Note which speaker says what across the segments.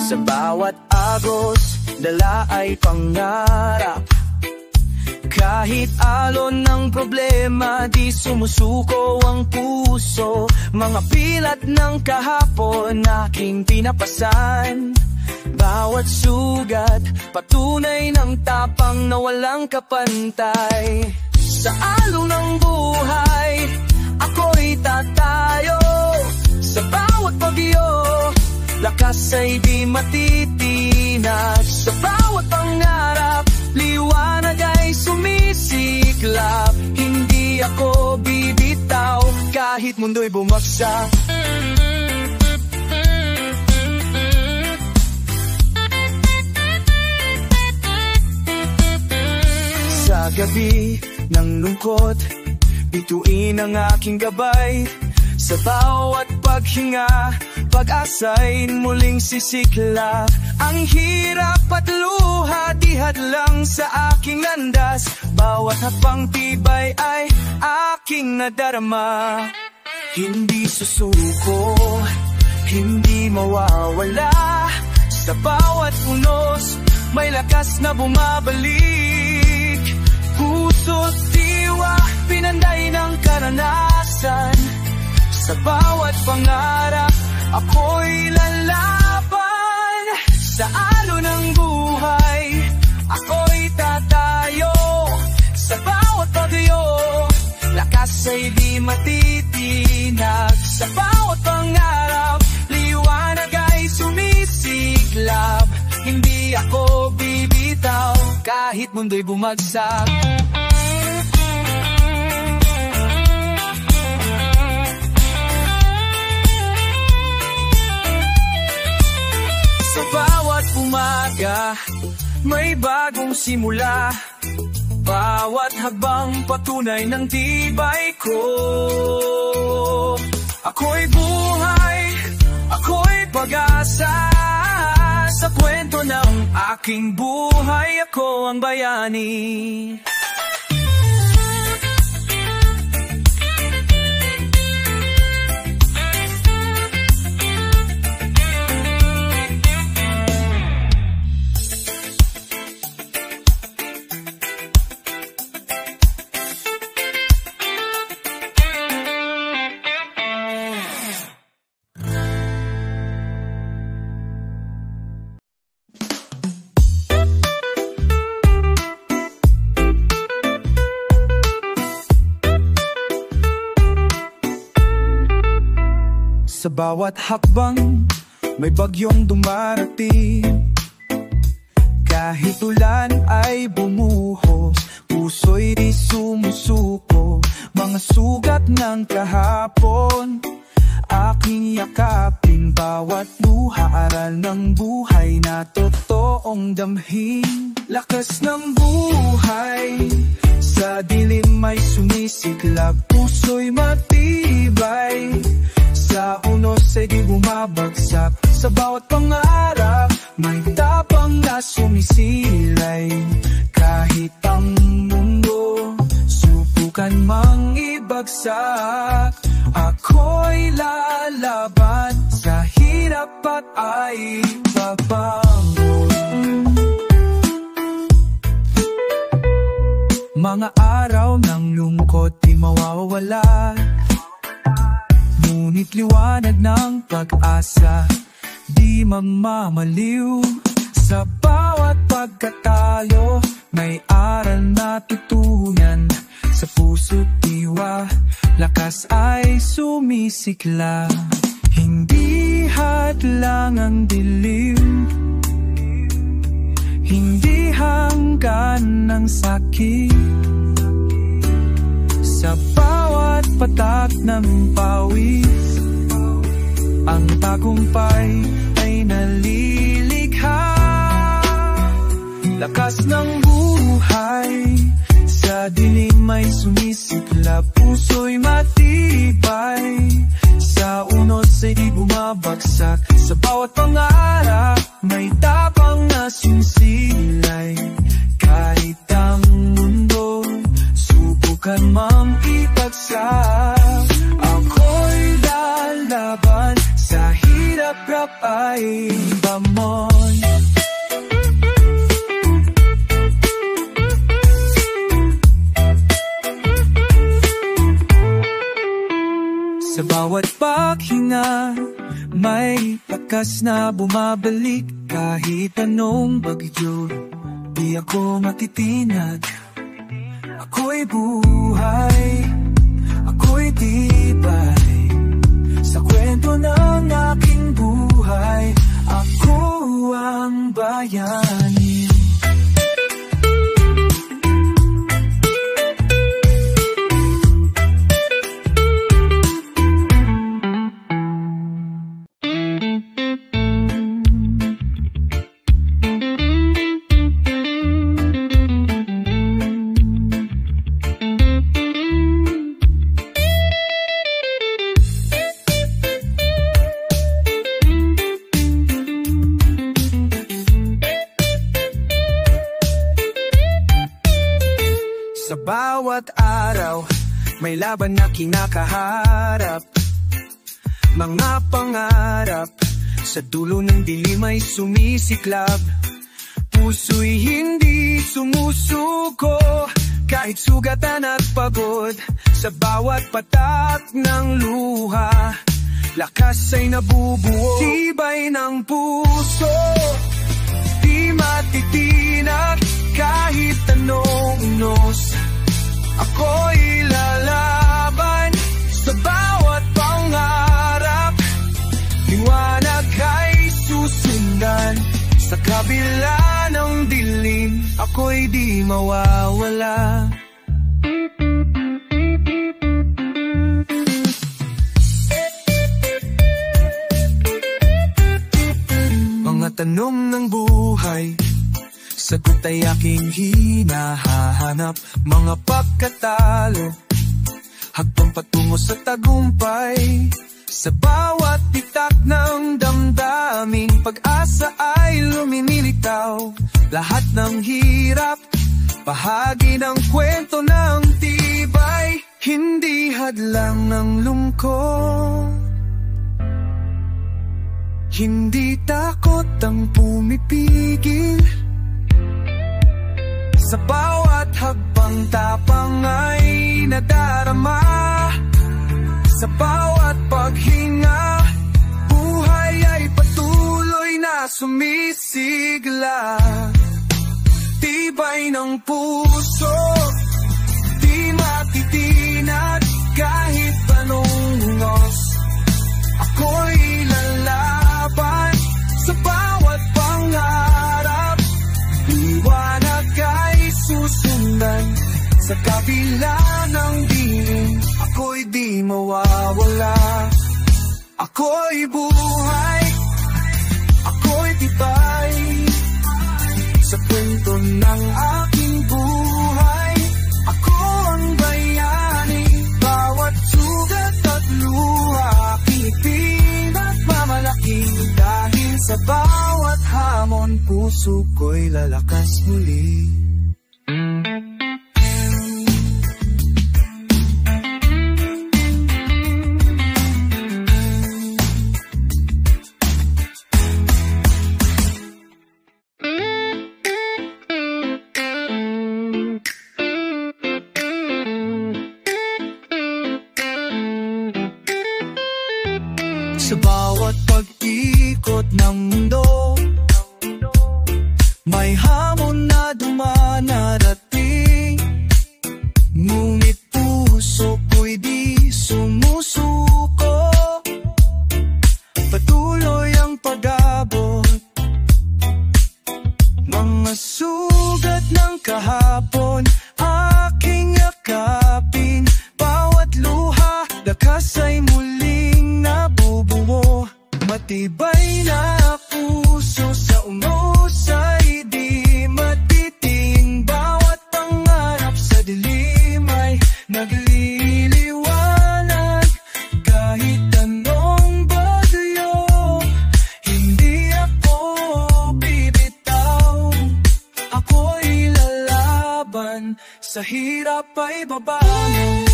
Speaker 1: Sa bawat agos, dala ay pangarap. Kahit alon ng problema, di sumusuko ang puso. Mga pilat ng kahapon, aking tinapasan. Bawat sugat, patunay ng tapang na walang kapantay. Sa alon ng buhay, ako'y tatayo. Sa bawat bagyo, lakas ay di matitinag. Sa bawat pangarap, liwanag ay sumisiklap. Hindi ako bibitaw kahit mundo'y bumagsak. Sa gabi ng lungkot, bituin ang aking gabay. Sa bawat paghinga, pag-asa'y muling sisiklab. Ang hirap at luha, di hadlang sa aking landas. Bawat hapang tibay ay aking nadarama. Hindi susuko, hindi mawawala. Sa bawat unos, may lakas na bumabalik. Puso't diwa, pinanday ng karanasan. Sa bawat pangarap, ako'y lalaban. Sa alon ng buhay, ako'y tatayo. Sa bawat bagyo, lakas ay di matitinag. Sa bawat pangarap, liwanag ay sumisiklab. Hindi ako bibitaw kahit mundo'y bumagsak. Sa bawat umaga, may bagong simula. Bawat habang patunay ng tibay ko. Ako'y buhay, ako'y pag-asa. Sa kwento ng aking buhay, ako ang bayani. Sa bawat hakbang, may bagyong dumarating. Kahit ulan ay bumuhos, puso'y di sumusuko. Mga sugat ng kahapon, aking yakapin. Bawat luha, aral ng buhay na totoong damhin. Lakas ng buhay, sa dilim ay sumisiklab. Puso'y matibay, sa unos ay di bumabagsak. Sa bawat pangarap, may tapang na sumisilay. Kahit ang mundo subukan mang ibagsak, ako'y lalaban. Sa hirap at ay babangon. Mga araw ng lungkot di mawawala, ngunit liwanag ng pag-asa di mamamaliw. Sa bawat pagkatalo, may aral na tutunan. Sa puso't diwa, lakas ay sumisikla. Hindi hadlang ang dilim, hindi hanggan ng sakit. Sa bawat patak ng pawis, ang tagumpay ay nalilikha. Lakas ng buhay, sa dilim ay sumisikla. Puso'y matibay, sa unos ay di bumabagsak. Sa bawat pangarap, may tapang na sumisilay. Kahit ang mundo subukan mang ipagsak, ako'y lalaban. Sa hirap hirap ay bamon. Sa bawat paghinga, may lakas na bumabalik. Kahit anong bagyo, di ako matitinag. Ako'y buhay, ako'y tibay. Sa kwento ng aking buhay, ako ang bayani. Sa bawat araw, may laban na kinakaharap. Mga pangarap, sa dulo ng dilim ay sumisiklab. Puso'y hindi sumusuko, kahit sugatan at pagod. Sa bawat patak ng luha, lakas ay nabubuo. Tibay ng puso, di matitinag kahit anong unos. Ako'y lalaban sa bawat pangarap. Liwanag ay susundan sa kabila ng dilim. Ako'y di mawawala. Mga tanong ng buhay, sagot ay aking hinahanap. Mga pagkatalo, hagpang patungo sa tagumpay. Sa bawat titak ng damdaming, pag-asa ay lumilitaw. Lahat ng hirap, bahagi ng kwento ng tibay. Hindi hadlang ng lungkot, hindi takot ang pumipigil. Sa bawat hagbang tapang ay nadarama. Sa bawat paghinga, buhay ay patuloy na sumisigla. Tibay ng puso, di matitinag kahit anong unos. Ako'y lalaban sa bawat pangarap. Liwanag ay susundan sa kabila ng dilim. Ako'y di mawawala. Ako'y buhay, ako'y tibay. Sa kwento ng aking buhay, ako ang bayani. Bawat sugat at luha, pinipin at mamalaki. Dahil sa bawat hamon, puso ko'y lalakas muli. Sa bawat pag-ikot ng mundo, may hamon na dumadarating. Ngunit puso ko'y di sumusuko. Patuloy ang pag-abot. Mga sugat ng kahapon, aking yakapin. Bawat luha, lakas ay muling nabubuo. Matibay na puso sa umusay, di matiting. Bawat pangarap sa dilim ay nagliliwanag. Kahit anong bagyo, hindi ako bibitaw. Ako'y lalaban, sa hirap ay babangon.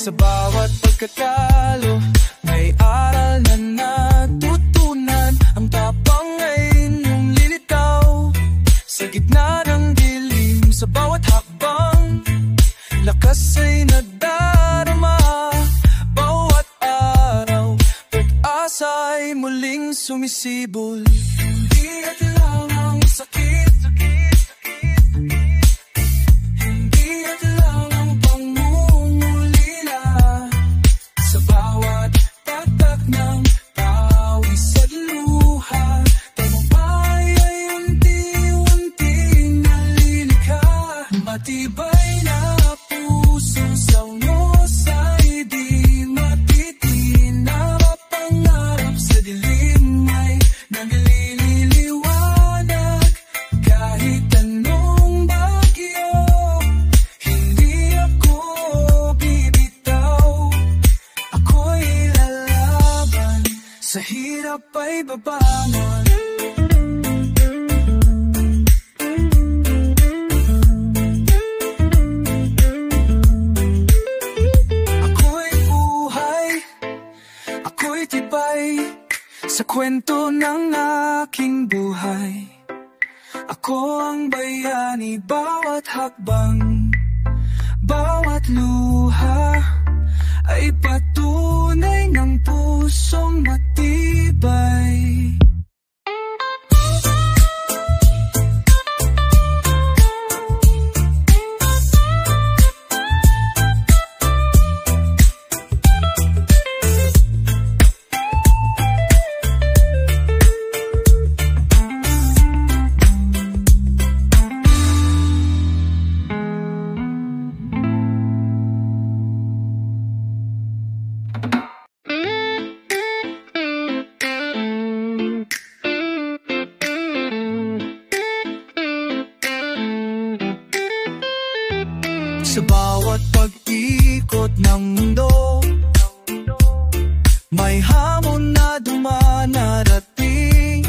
Speaker 1: Sa bawat pagkatalo, may aral na natutunan. Ang tapang ay inyong lilitaw sa gitna ng dilim. Sa bawat hakbang, lakas ay nadarama. Bawat araw, pag-asa ay muling sumisibol. Hindi lang ang sakit, hindi lang ang pangungulila. Sa bawat tatak ng pawis at luha, tagumpay ay unti-unting nalilikha. Matibay na puso sa unos ay di matitina. Mapangarap sa dilim ay naglililiwanag. Kahit anong bagyo, hindi ako bibitaw. Ako'y lalaban, sa hirap ay babangon. Ako'y buhay, ako'y tibay sa kwento ng aking buhay. Ako ang bayani, bawat hakbang, bawat luha ay patunay ng pusong matibay. Sa bawat pag-ikot ng mundo, may hamon na dumanarating.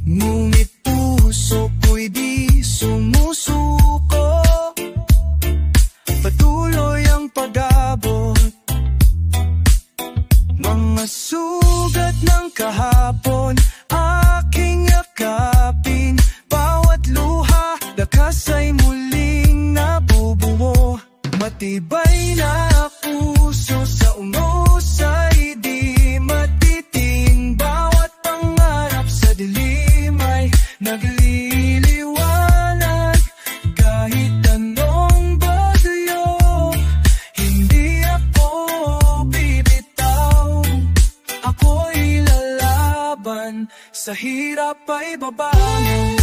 Speaker 1: Ngunit puso ko'y di sumusuko. Patuloy ang pag-abot. Mga sugat ng kahapon, aking yakapin. Bawat luha, lakas ay muling nabubuo. Matibay na puso sa unos ay di matiting. Bawat pangarap sa dilim ay nagliliwanag. Kahit anong bagyo, hindi ako bibitaw. Ako'y lalaban, sa hirap ay babangon.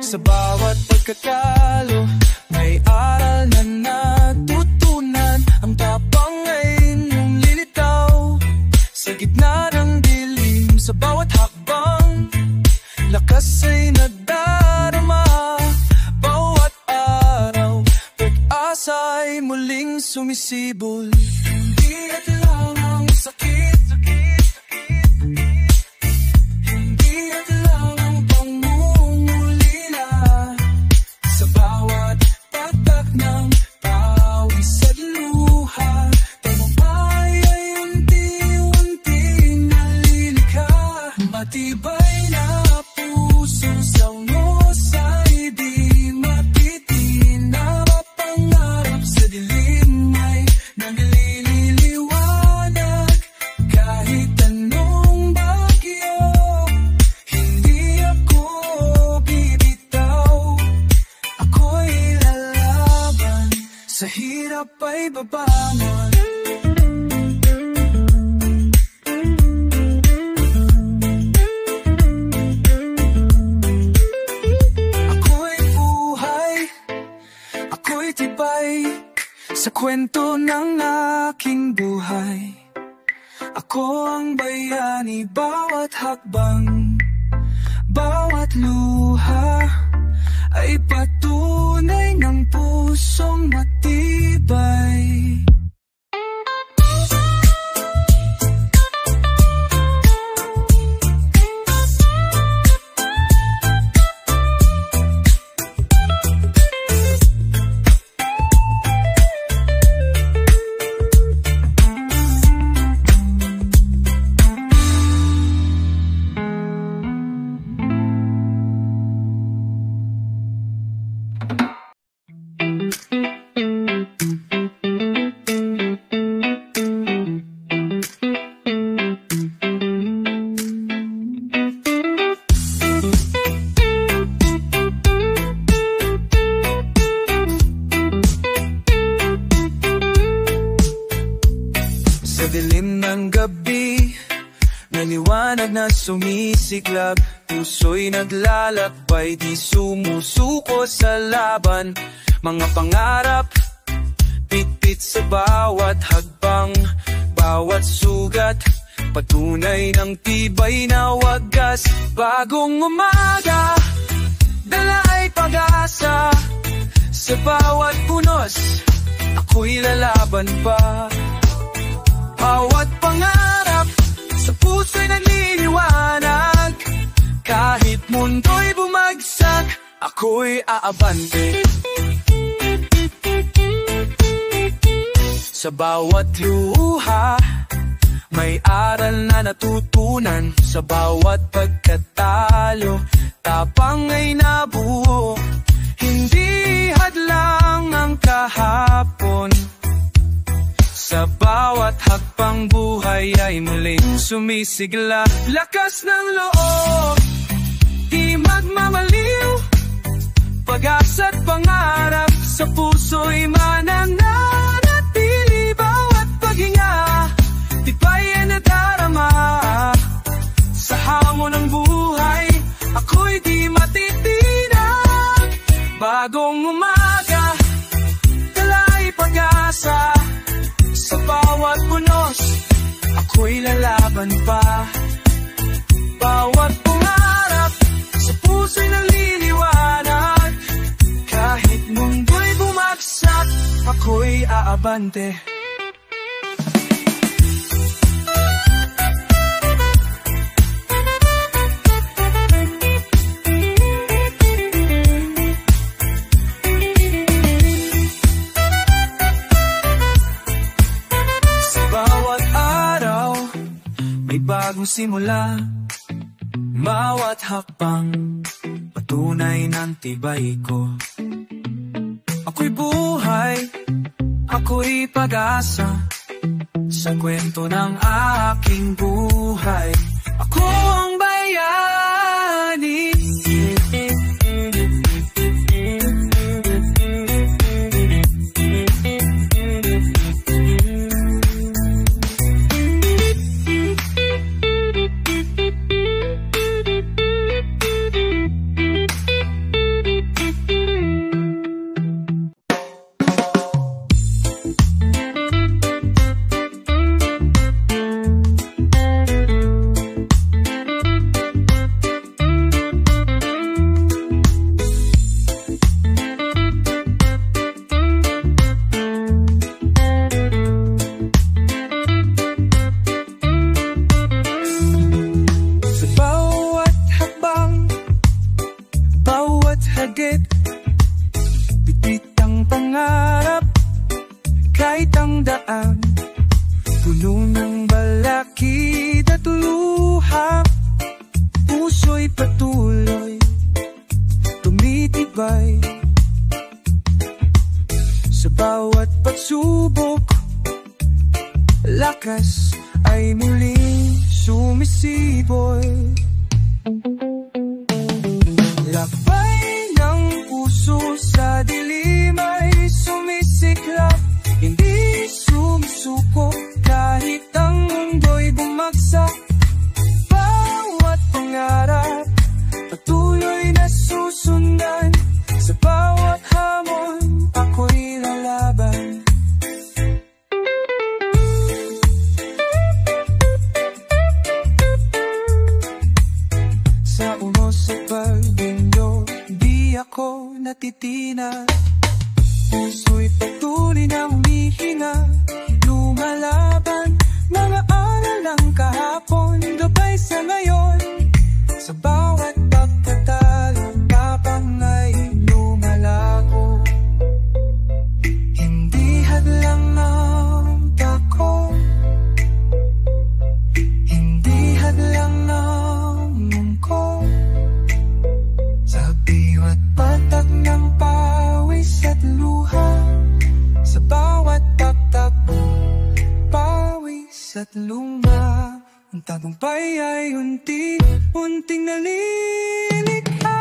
Speaker 1: Sa bawat pagkatalo, may aral na natutunan. Ang tapang ay inyong lilitaw sa gitna ng dilim. Sa bawat hakbang, lakas ay nadarama. Bawat araw, pag-asa ay muling sumisibol. Hindi lang ang sakit, hindi lang ang pangungulila. Sa bawat tatak ng pawis at luha, tagumpay ay unti-unting nalilikha. Matibay na puso sa unos ay di matitina. Mapangarap sa dilim ay naglililiwanag. Kahit anong bagyo, hindi ako bibitaw. Ako'y lalaban, sa hirap ay babangon. Ako'y buhay, ako'y tibay sa kwento ng aking buhay. Ako ang bayani, bawat hakbang, bawat luha ay patunay ng pusong matibay. sumisiklab, puso'y naglalakbay, di sumusuko sa laban. Mga pangarap, pitpit sa bawat hagbang, bawat sugat, patunay ng tibay na wagas. Bagong umaga, dala ay pag-asa, sa bawat punos, ako'y lalaban pa. Bawat pangarap, sa puso'y nagliliwanag, kahit mundo'y bumagsak, ako'y aabante. Sa bawat luha, may aral na natutunan. Sa bawat pagkatalo, tapang ay nabuo. Hindi hadlang ang kahapon. Sa bawat hakbang buhay ay muling sumisigla. Lakas ng loob, di magmamaliw, pag-asa't pangarap sa puso'y mananatili. Bawat paghinga, tibay ay nadarama. Sa hamon ng buhay, ako'y di matitinag. Bagong umaga, dala'y pag-asa, sa bawat punos, ako'y lalaban pa. Bawat pangarap, sa puso'y naliliwanag, kahit mundo'y bumagsak, ako'y aabante. Bagong simula, bawat hakbang, patunay ng tibay ko. Ako'y buhay, ako'y pag-asa, sa kwento ng aking buhay. Ako ang bayani. Bitbit ang pangarap, kahit ang daan puno ng balakid at luha. Puso'y patuloy tumitibay, sa bawat pagsubok, lakas ay muling sumisiboy. Lakbay ng puso sa dilim ay sumisiklap, hindi sumusuko kahit ang mundo'y bumagsak. Bawat pangarap, patuloy na susundan, sa bawat hamon, ako'y lalaban. Sa unos at pagbindo, di ako natitina. Puso'y patuloy na humihinga, lumalaban. Mga aral ng kahapon, gabay sa ngayon. Sa bawat pagkatalo, tapang ay lumalago. Hindi hadlang ang dako, hindi hadlang ang mungko. Sa bawat patak ng pawis at luha, sa bawat taktak, pawis at luma, ang tagumpay ay unti-unting nalilikha.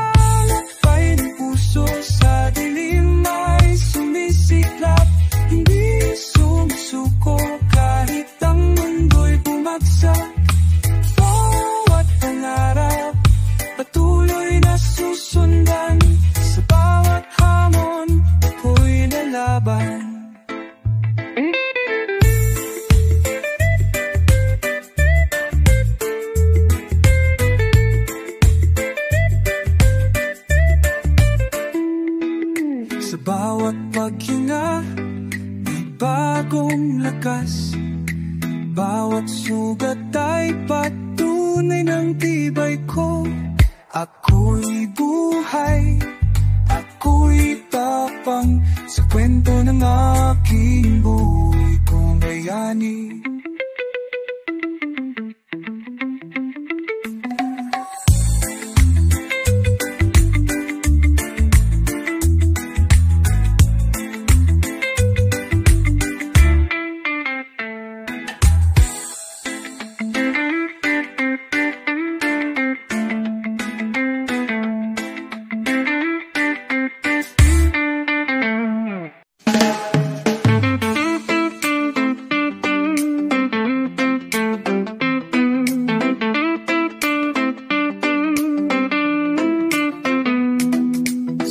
Speaker 1: Lakbay ng puso sa dilim ay sumisiklap, hindi sumusuko kahit ang mundo'y bumagsak. Bawat paghinga, may bagong lakas. Bawat sugat ay patunay ng tibay ko. Ako'y buhay, ako'y tapang, sa kwento ng aking buhay kong bayani.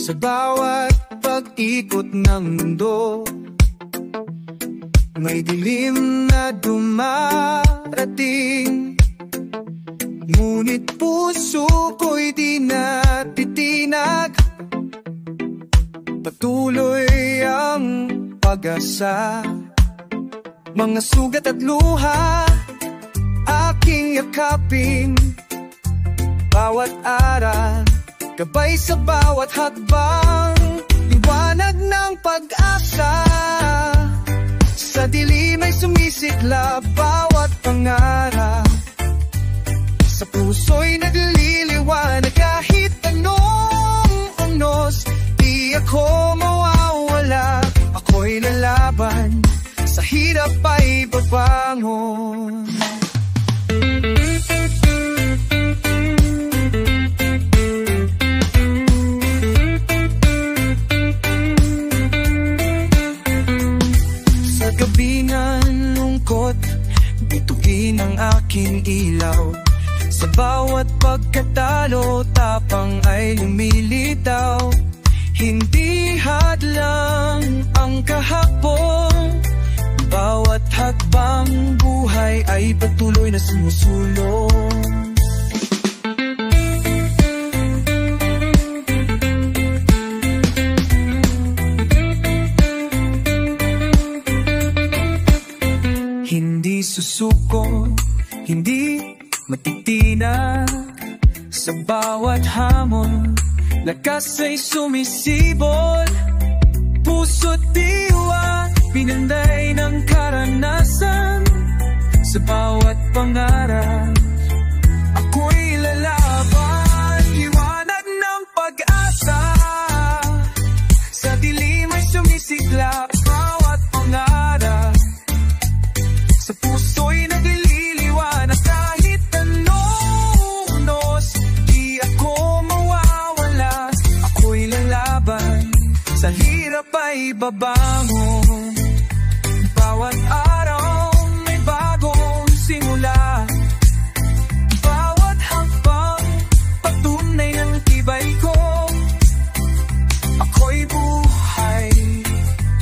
Speaker 1: Sa bawat pag-ikot ng mundo, may dilim na dumarating. Ngunit puso ko'y di natitinag. Patuloy ang pag-asa. Mga sugat at luha aking yakapin. Bawat araw, gabay sa bawat hakbang, liwanag ng pag-asa. Sa dilim ay sumisiklab bawat pangarap. Sa puso'y nagliliwanag kahit anong unos. Di ako mawawala, ako'y lalaban, sa hirap ay babangon. Bituin ang aking ilaw. Sa bawat pagkatalo, tapang ay lumilitaw. Hindi hadlang ang kahapon. Bawat hakbang buhay ay patuloy na sumusulong. Hindi susuko, hindi matitinag. Sa bawat hamon, lakas ay sumisibol. Puso't diwa, pinanday ng karanasan. Sa bawat pangarap, ako'y lalaban. Liwanag ng pag-asa. Sa dilim ay sumisiklap bawat pangarap. Sa puso'y nagliliwanag kahit anong unos. Di ako mawawala, ako'y lalaban, sa hirap ay babangon. Bawat araw may bagong simula. Bawat hakbang patunay ng tibay ko. Ako'y buhay,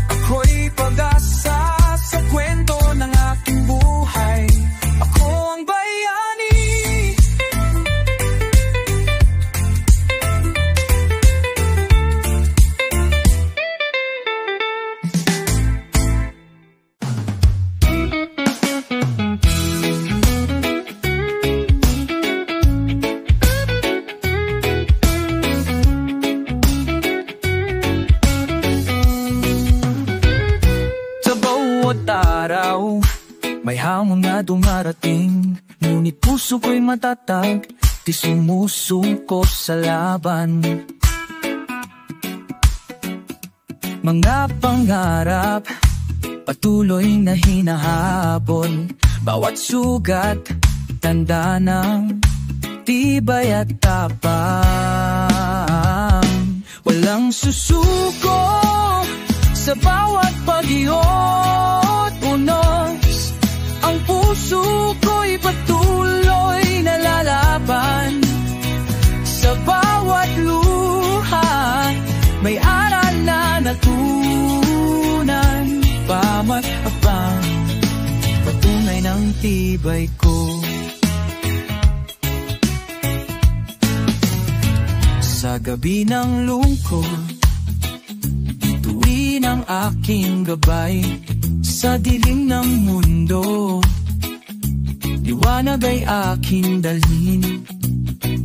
Speaker 1: ako'y pag-asa, sa kwento ng aking buhay. Ako ang bayani. Araw, may hamon na dumarating. Ngunit puso ko'y matatag, di sumusuko sa laban. Mga pangarap, patuloy na hinahabol. Bawat sugat, tanda ng tibay at tapang. Walang susuko sa bawat pag-iot unos. Ang puso ko'y patuloy na lalaban. Sa bawat luha, may aral na natunan. Bawat abang, patunay ng tibay ko. Sa gabi ng lungkot, tuwin ang aking gabay sa dilim ng mundo. Liwanag ay aking dalhin,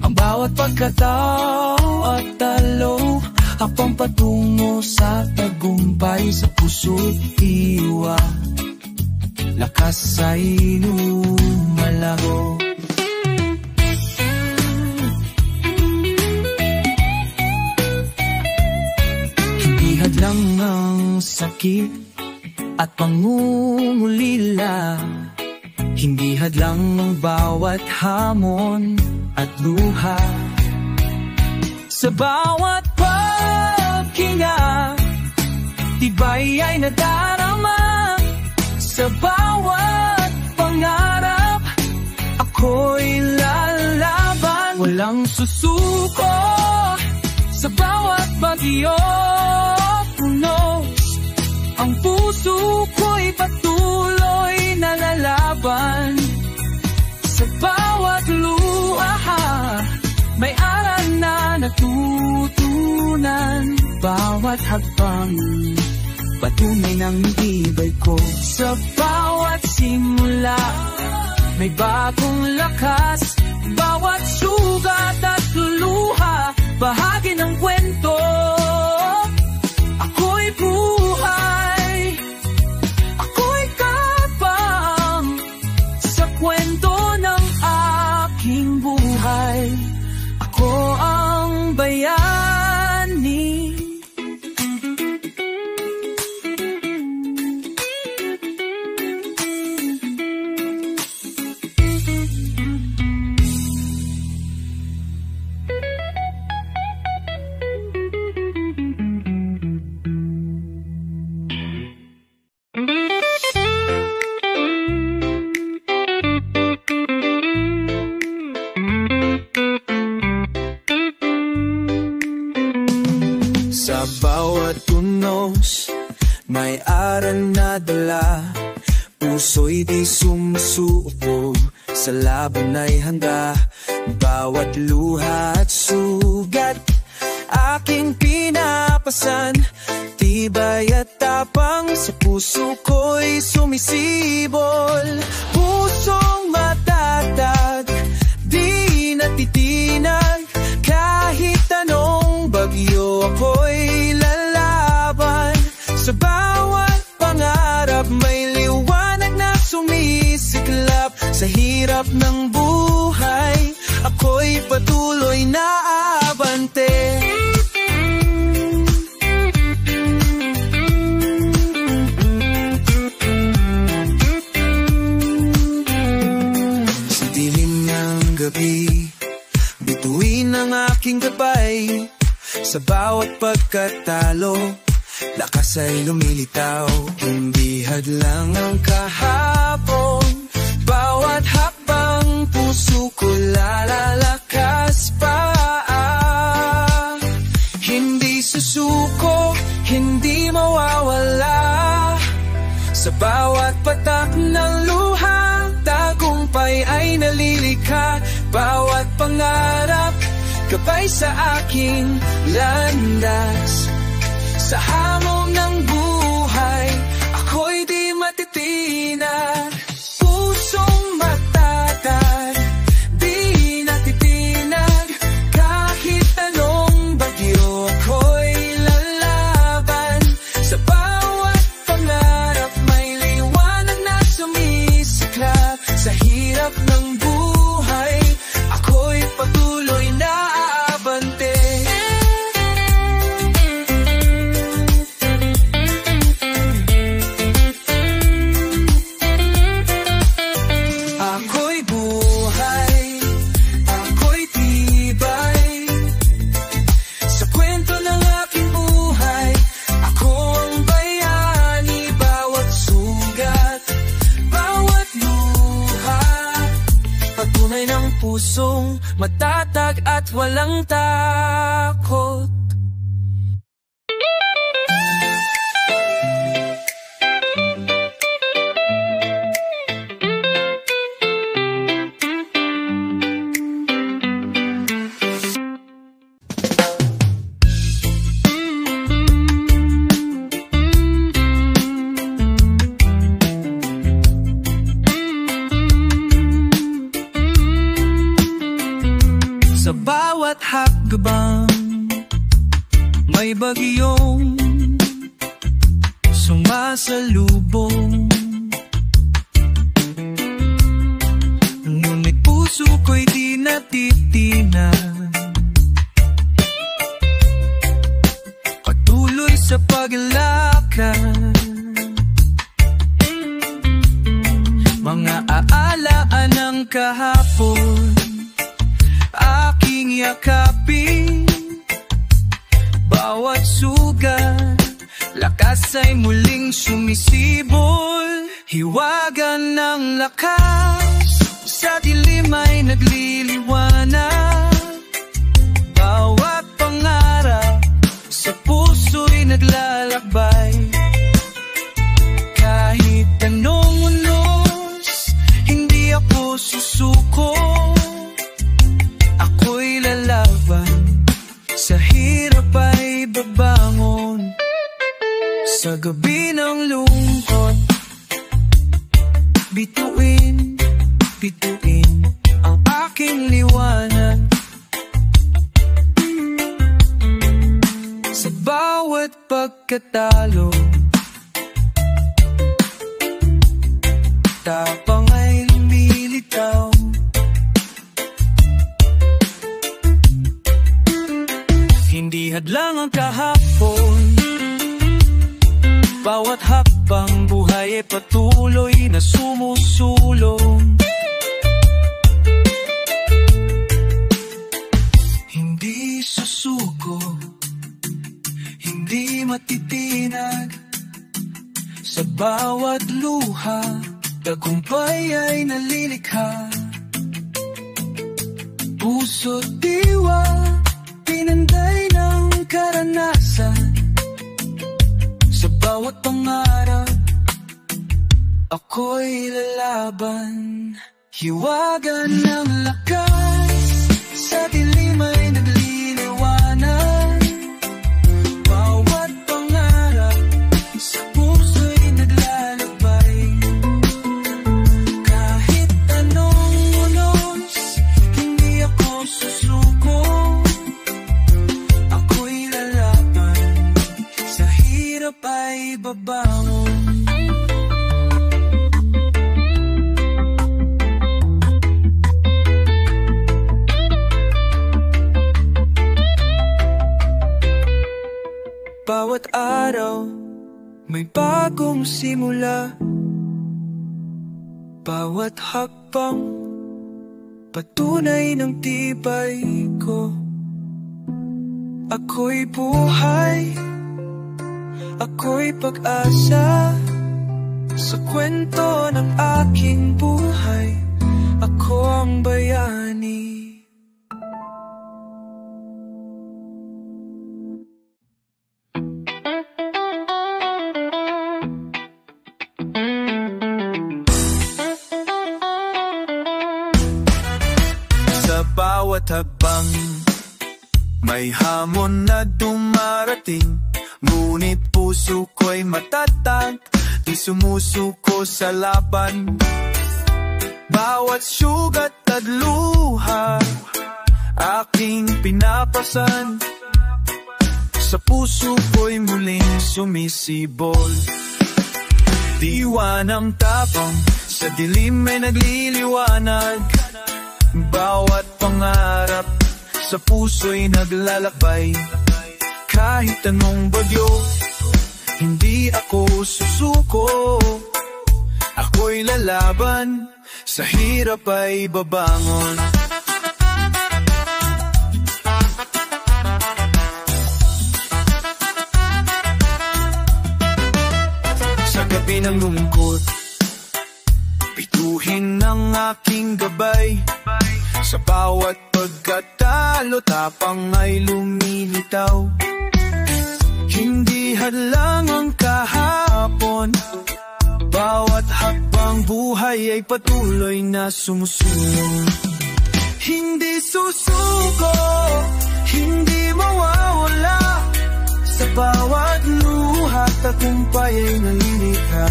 Speaker 1: ang bawat pagkatao at dalaw, habang patungo sa tagumpay. Sa puso't diwa, lakas ay lumalago. Hindi hadlang ang sakit at pangungulila, hindi hadlang ang bawat hamon at luha. Sa bawat paghinga, tibay ay nadarama. Sa bawat pangarap, ako'y lalaban. Walang susuko sa bawat bagyo. Punos ang puso ko'y patuloy na lalaban. Sa bawat luha, may aral na natutunan. Bawat hakbang, patunay ng tibay ko. Sa bawat simula, may bagong lakas. Bawat sugat at luha, bahagi ng kwento. Ako'y buhay, ako'y kapang sa kwento ng aking buhay. Ako ang bayani. Sa bawat tunos, may aral na dala. Puso'y di sumusuko, sa laban ay handa. Bawat luha at sugat, aking pinapasan. Tibay at tapang sa puso ko'y sumisibol. Pusong matatag, di natitinag. Kahit anong bagyo, ako'y lalaban. Sa bawat pangarap, may liwanag na sumisiklap. Sa hirap ng buhay, ako'y patuloy na abante. Sa dilim ng gabi, bituin ang aking gabay. Sa bawat pagkatalo, lakas ay lumilitaw. Hindi hadlang ang kahapon, bawat hakbang puso ko lalalakas pa. Hindi susuko, hindi mawawala. Sa bawat patak ng luha, tagumpay ay nalilikha. Bawat pangarap, gabay sa aking landas. Sa hamon ng buhay, ako'y di matitinag. Pusong matatag, di natitinag. Kahit anong bagyo, ako'y lalaban. Sa bawat pangarap, may liwanag na sumisiklap. Sa hirap ng buhay, ako'y patuloy na aabante. Ako'y buhay, ako'y tibay. Sa kwento ng aking buhay, ako ang bayani. Bawat sugat, bawat luha, patunay ng pusong matatag at walang takot. Sa bawat hakbang may bagyong sumasalubong, ngunit puso ko'y di natitinag. Patuloy sa paglakad, mga aalaan ng kahapon aking yakapin. Bawat sugat, lakas ay muling sumisibol. Hiwagan ng lakas, sa dilim ay nagliliwanag. Bawat pangarap, sa puso'y naglalakbay. Kahit anong unos, hindi ako susuko. Ako'y lalaban, sa hirap ay babangon. Sa gabi ng lungkot, bituin, bituin ang aking liwanag. Sa bawat pagkatalo, tapang ay lumilitaw. Hindi hadlang ang kahapon, bawat hakbang buhay ay patuloy na sumusulong. Hindi susuko, hindi matitinag. Sa bawat luha, tagumpay ay nalilikha. Puso't diwa, pinanday ng karanasan. Sa bawat pangarap, ako'y lalaban. Hiwagan ng lakas, sa dilim ay nagliliwanag. Bawat pangarap, sa puso'y naglalakbay. Kahit anong unos, hindi ako susuko. Ako'y lalaban, sa hirap ay babangon. Bawat araw, may bagong simula. Bawat hakbang, patunay ng tibay ko. Ako'y buhay, ako'y pag-asa. Sa kwento ng aking buhay, ako ang bayani. Sa bawat habang, may hamon na dumarating. Ngunit puso ko'y matatag, di sumusuko sa laban. Bawat sugat at luha, aking pinapasan. Sa puso ko'y muling sumisibol. Diwa ng tapang, sa dilim ay nagliliwanag. Bawat pangarap, sa puso'y naglalakbay. Kahit anong bagyo, hindi ako susuko. Ako'y lalaban, sa hirap ay babangon. Sa gabi ng lungkot, bituhin ang aking gabay. Sa bawat pagkatalo, tapang ay lumilitaw. Hindi hadlang ang kahapon, bawat hakbang buhay ay patuloy na sumusulong. Hindi susuko, hindi mawawala. Sa bawat luha, tagumpay ay nalilikha.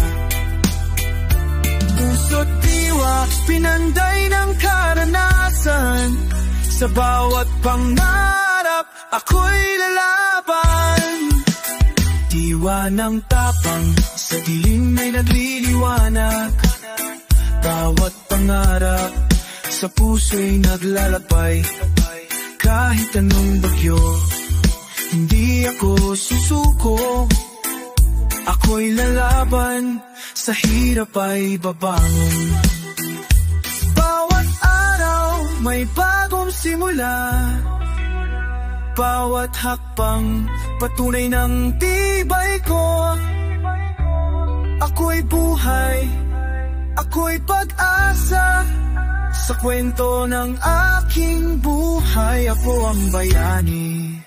Speaker 1: Puso't diwa, pinanday ng karanasan. Sa bawat pangarap, ako'y lalaban. Diwa ng tapang, sa dilim ay nagliliwanag. Bawat pangarap, sa puso'y naglalakbay. Kahit anong bagyo, hindi ako susuko. Ako'y lalaban, sa hirap ay babangon. Bawat araw, may bagong simula. Bawat hakbang, patunay ng tibay ko. Ako'y buhay, ako'y pag-asa. Sa kwento ng aking buhay, ako ang bayani.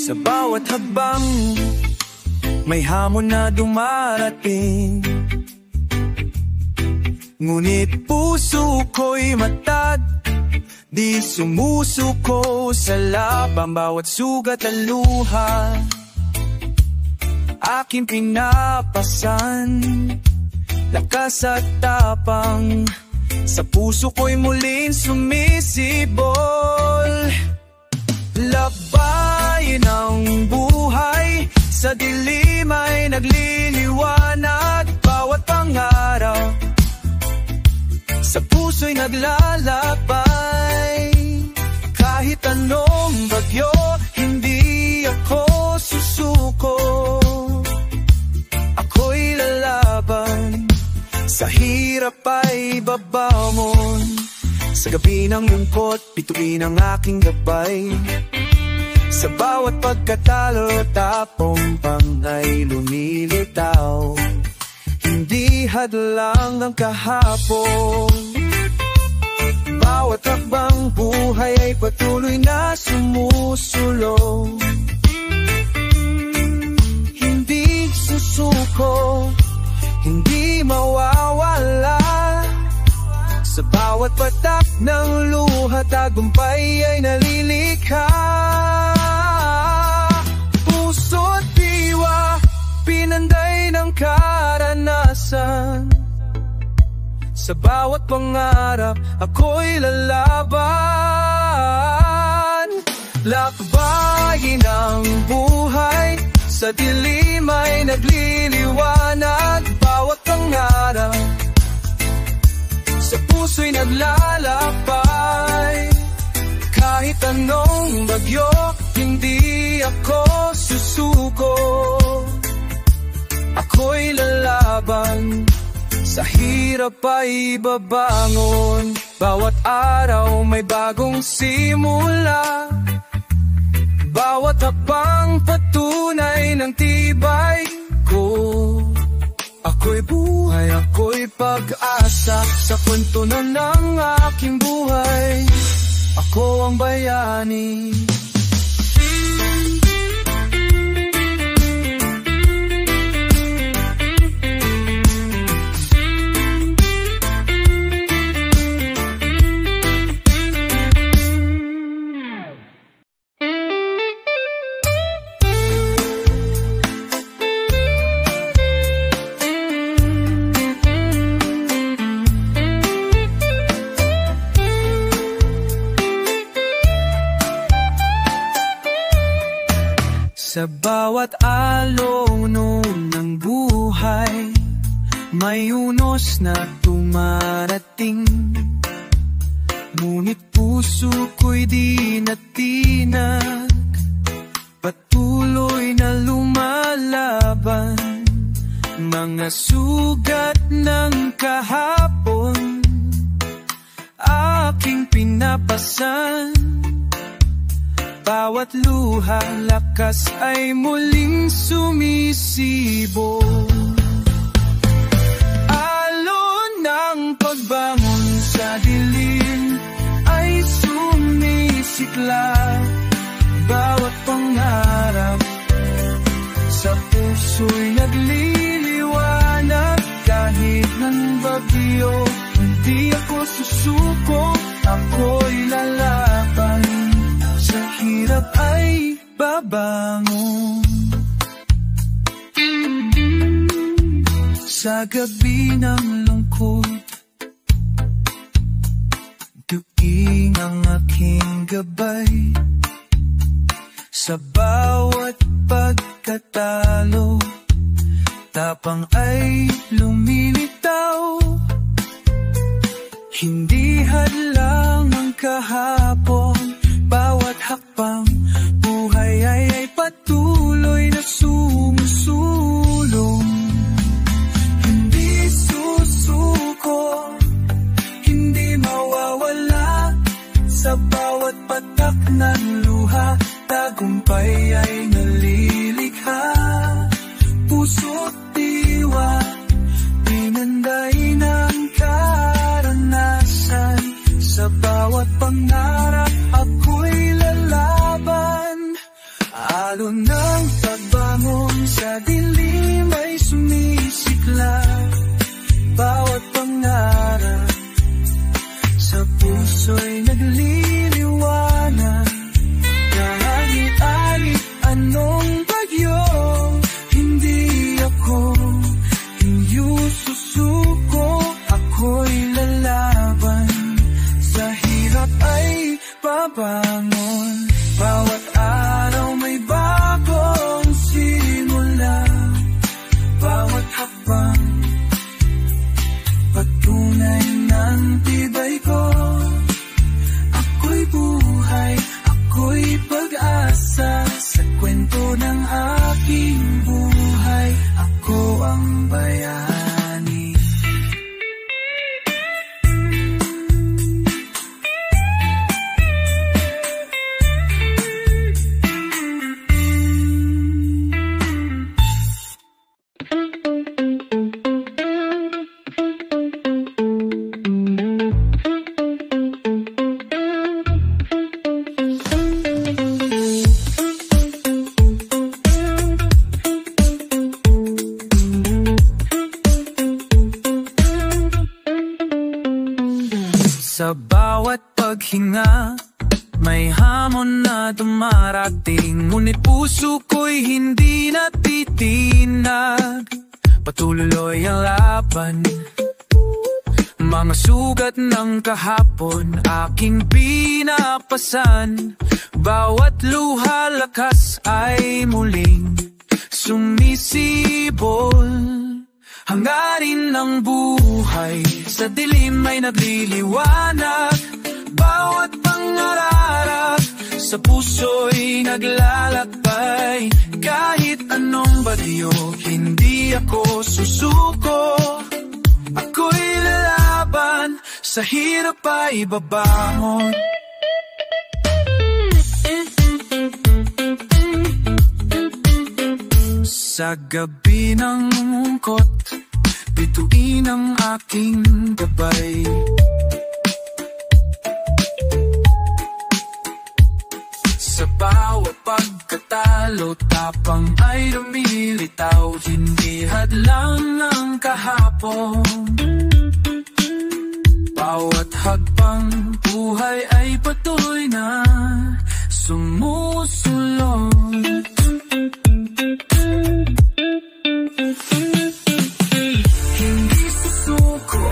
Speaker 1: Sa bawat habang, may hamon na dumarating. Ngunit puso ko'y matag, di sumusuko sa laban. Bawat sugat at luha, aking pinapasan. Lakas at tapang, sa puso ko'y muling sumisibol. Labayin ang buhay, sa dilim ay nagliliwanag. Bawat pangarap, sa puso'y naglalakbay. Kahit anong bagyo, hindi ako susuko. Ako'y lalaban, sa hirap ay babangon. Sa gabi ng lungkot, bituin ang aking gabay. Sa bawat pagkatalo, tapong pangay lumilitaw. Hindi hadlang ang kahapon. Bawat hakbang buhay ay patuloy na sumusulong. Hindi susuko, hindi mawawala. Sa bawat patak ng luha, tagumpay ay nalilikha. Puso't diwa, pinanday ng karanasan. Sa bawat pangarap, ako'y lalaban. Lakbayin ang buhay, sa dilim ay nagliliwanag. Bawat pangarap, sa puso'y naglalakbay. Kahit anong bagyo, hindi ako susuko. Ako'y lalaban, sa hirap ay babangon. Bawat araw may bagong simula. Bawat hakbang patunay ng tibay ko. Ako'y buhay, ako'y pag-asa. Sa kwento na ng aking buhay, ako ang bayani. Sa bawat alon ng buhay, may unos na tumarating. Ngunit puso ko'y di natinag, patuloy na lumalaban. Mga sugat ng kahapon, aking pinapasan. laban. Bawat luha, lakas ay muling sumisibo. Alon ng pagbangon sa dilim ay sumisikla. Bawat pangarap sa puso'y nagliliwanag. Kahit ng bagyo, hindi ako susuko, ako'y lalaban. Sa hirap ay babangon. Sa gabi ng lungkot, tuwing ang aking gabay. Sa bawat pagkatalo, tapang ay lumilitaw. Hindi hadlang ang kahapon, bawat hakbang buhay ay patuloy na sumusulong. Hindi susuko, hindi mawawala. Sa bawat patak ng luha, tagumpay ay nalilikha. Puso't diwa, pinanday ng karanasan. Sa bawat pangarap, ako'y lalaban. Alon ng pagbangon sa dilim ay sumisikla. Bawat pangarap sa puso'y nagliliwanag. Kahit anong bagyo, hindi ako susuko, ako'y lalaban. Sa hirap ay babangon. Bawat araw may bagong simula. Bawat hakbang patunay ng tibay ko. Ako'y buhay, ako'y pag-asa. Sa kwento ng aking buhay, ako ang bayani. Sa bawat paghinga, may hamon na dumarating. Ngunit puso ko'y hindi natitinag. Patuloy ang laban. Mga sugat ng kahapon, aking pinapasan. Bawat luha, lakas ay muling sumisibol. Hangarin ng buhay, sa dilim ay nagliliwanag. Bawat pangarap, sa puso'y naglalakbay. Kahit anong bagyo, hindi ako susuko. Ako'y lalaban, sa hirap ay babangon. Sa gabi ng lungkot, bituin ang aking gabay. Sa bawat pagkatalo, tapang ay lumilitaw. Hindi hadlang ang kahapon. Bawat hakbang buhay ay patuloy na sumusulong. Hindi susuko,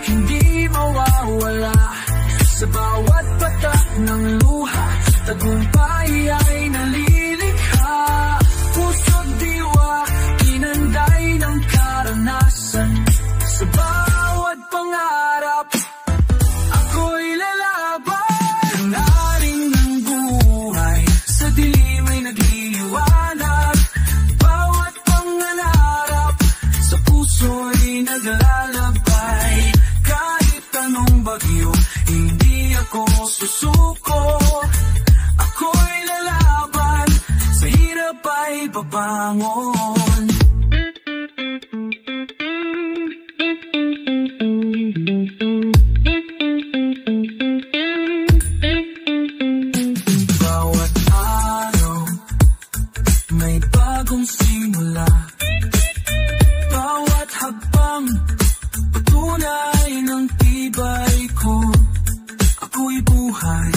Speaker 1: hindi mawawala. Sa bawat patak ng luha, tagumpay ay nalilikha. Puso't diwa, pinanday ng karanasan. Sa bawat pangarap, ako'y lalaban. Hangarin ng buhay, sa dilim ay nagliliwanag. Bawat pangarap, sa puso'y naglalabay. Kahit anong bagyo, hindi ako susuko. ay babangon. Bawat araw may bagong simula, bawat hakbang patunay ng tibay ko. Ako'y buhay,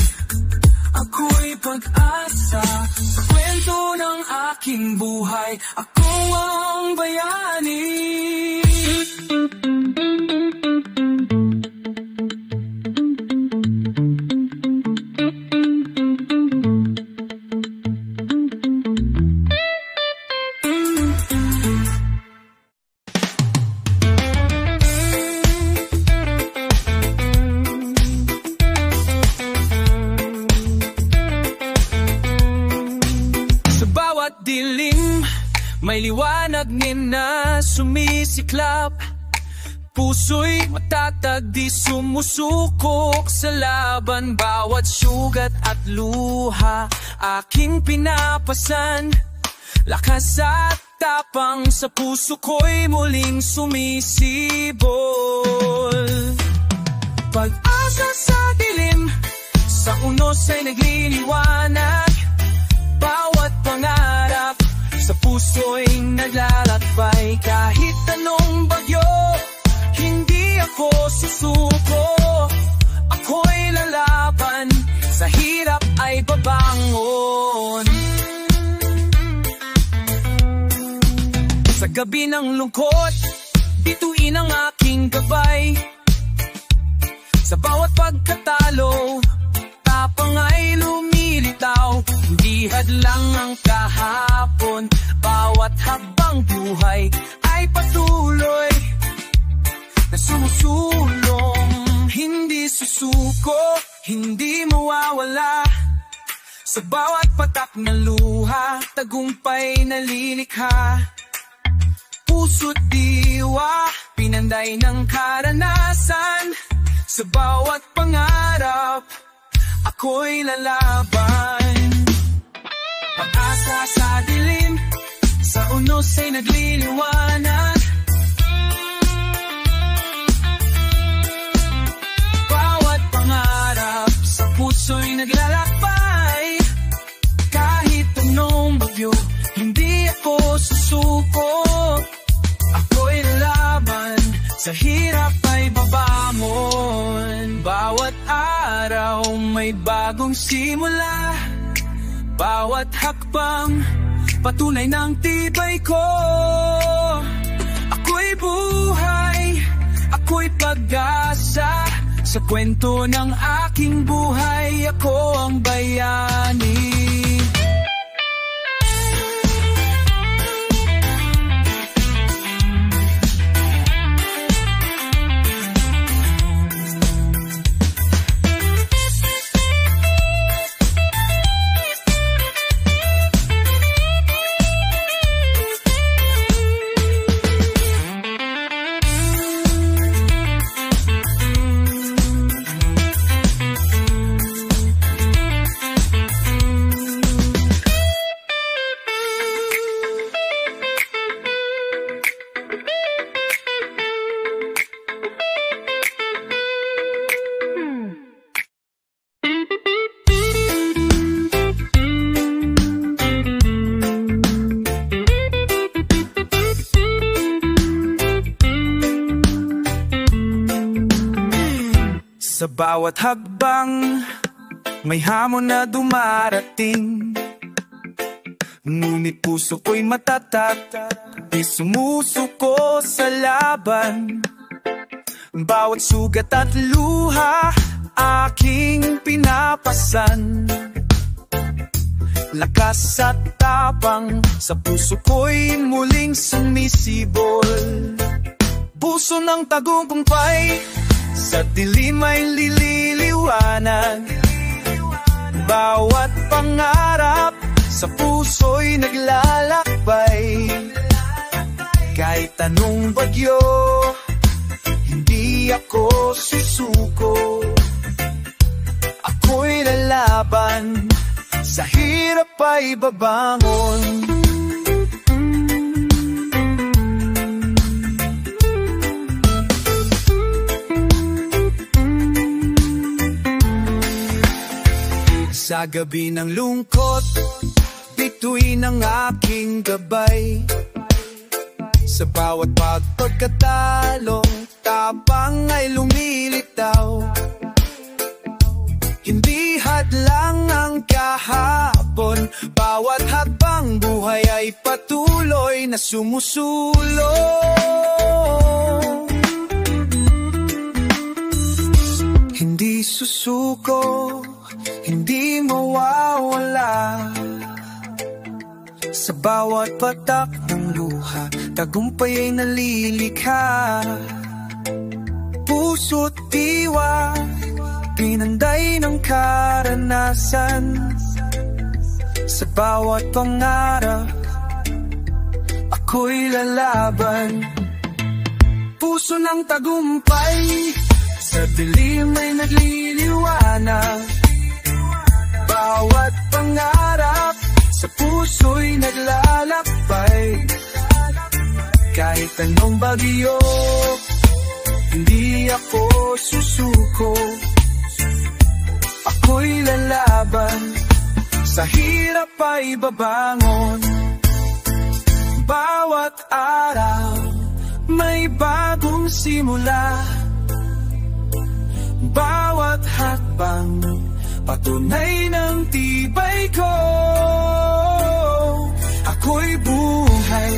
Speaker 1: ako'y pag-asa, sa kwento ng aking buhay, ako ang bayani. Dilim, may liwanag na sumisiklap. Puso'y matatag, di sumusukok sa laban. Bawat sugat at luha aking pinapasan. Lakas at tapang sa puso ko'y muling sumisibol. Pag-asa sa dilim, sa unos ay nagliliwanag. Bawat pangarap sa puso'y naglalakbay. Kahit anong bagyo, hindi ako susuko. Ako'y lalaban, sa hirap ay babangon. Sa gabi ng lungkot, bituin ang aking gabay. Sa bawat pagkatalo, tapang ay lumilitaw. Hindi hadlang ang kahapon, bawat habang buhay ay patuloy na sumusulong. Hindi susuko, hindi mawawala. Sa bawat patak na luha, tagumpay na lilikha. Puso't diwa, pinanday ng karanasan. Sa bawat pangarap, ako'y lalaban. Pag-asa sa dilim, sa unos ay nagliliwanag. Bawat pangarap sa puso'y naglalakbay. Kahit anong bagyo, hindi ako susuko. Ako'y lalaban, sa hirap ay babangon. Bawat araw may bagong simula, bawat hakbang patunay ng tibay ko. Ako'y buhay, ako'y pag-asa, sa kwento ng aking buhay, ako ang bayani. Sa bawat hakbang, may hamon na dumarating. Ngunit puso ko'y matatag, di sumusuko sa laban. Bawat sugat at luha, aking pinapasan. Lakas at tapang, sa puso ko'y muling sumisibol. Puso ng tagumpay, sa dilim ay lililiwanag. Bawat pangarap sa puso'y naglalakbay. Kahit anong bagyo, hindi ako susuko. Ako'y lalaban, sa hirap ay babangon. Sa gabi ng lungkot, bituin ang aking gabay. Sa bawat pagkatalo, tapang ay lumilitaw. Hindi hadlang ang kahapon, bawat hakbang buhay ay patuloy na sumusulong. Hindi susuko, hindi mawawala. Sa bawat patak ng luha, tagumpay ay nalilikha. Puso't diwa, pinanday ng karanasan. Sa bawat pangarap, ako'y lalaban. Puso ng tagumpay, sa dilim ay nagliliwanag. Bawat pangarap, sa puso'y naglalakbay. Kahit anong bagyo, hindi ako susuko. Ako'y lalaban, sa hirap ay babangon. Bawat araw, may bagong simula. Bawat hakbang, patunay ng tibay ko. Ako'y buhay,